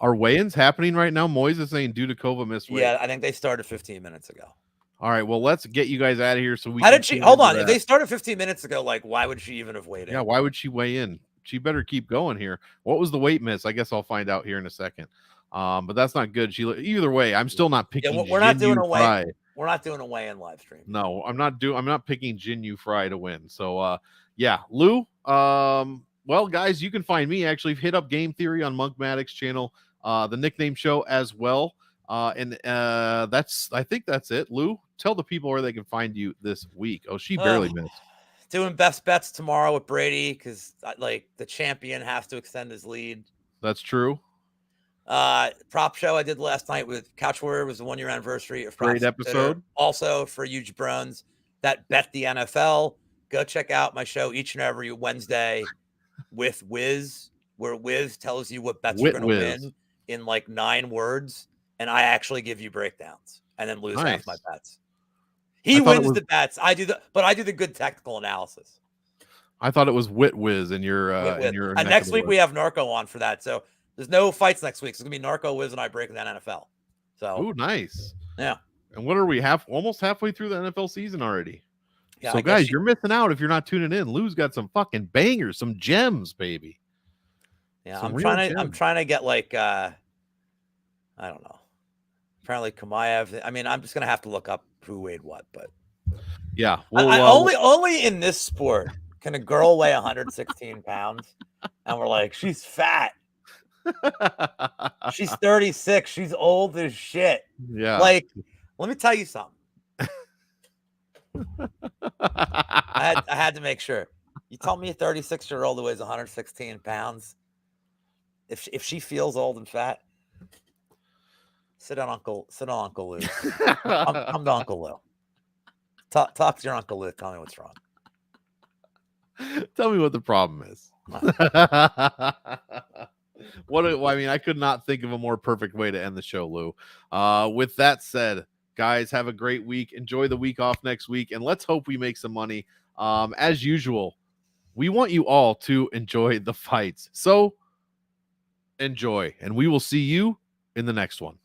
Are weigh-ins happening right now? Moise is saying Dudakova missed weight. Yeah, I think they started 15 minutes ago. All right, well, let's get you guys out of here so we How can did she, tune hold into on, if that. they started 15 minutes ago, like, why would she even have weighed in? Yeah, why would she weigh in? She better keep going here. What was the weight miss? I guess I'll find out here in a second. But that's not good. Either way, I'm still not picking we're not doing a Fry. We're not doing a weigh-in live stream. No, I'm not picking Jinyu Fry to win. So yeah, Lou. Well, guys, you can find me actually hit up Game Theory on MonkMMATics channel, the nickname show as well. And I think that's it. Lou, tell the people where they can find you this week. Oh, she barely missed. Doing best bets tomorrow with Brady because like the champion has to extend his lead. That's true. Prop show I did last night with Couch Warrior was the 1 year anniversary of Great episode. Also for you jabrones that bet the NFL, go check out my show each and every Wednesday with Wiz, where Wiz tells you what bets you're going to win in like 9 words, and I actually give you breakdowns and then lose half my bets. He wins the bets. I do the good technical analysis. I thought it was Wit Wiz in your next week we have Narco on for that. So there's no fights next week. So it's gonna be Narco, Wiz, and I breaking down NFL. So ooh, nice. Yeah. And what are we almost halfway through the NFL season already? Yeah, so guys, you're missing out if you're not tuning in. Lou's got some fucking bangers, some gems, baby. Yeah, I'm trying to get like I don't know. Apparently Kamayev. I mean, I'm just gonna have to look up who weighed what, but yeah. Well, only in this sport can a girl weigh 116 pounds and we're like, she's fat. She's 36. She's old as shit. Yeah. Like, let me tell you something. I had to make sure. You tell me a 36-year-old who weighs 116 pounds. If she feels old and fat, sit on Uncle Lou. I'm to Uncle Lou. Talk to your Uncle Lou. Tell me what's wrong. Tell me what the problem is. I mean, I could not think of a more perfect way to end the show, Lou. With that said, guys, have a great week. Enjoy the week off next week, and let's hope we make some money. As usual, we want you all to enjoy the fights. So enjoy, and we will see you in the next one.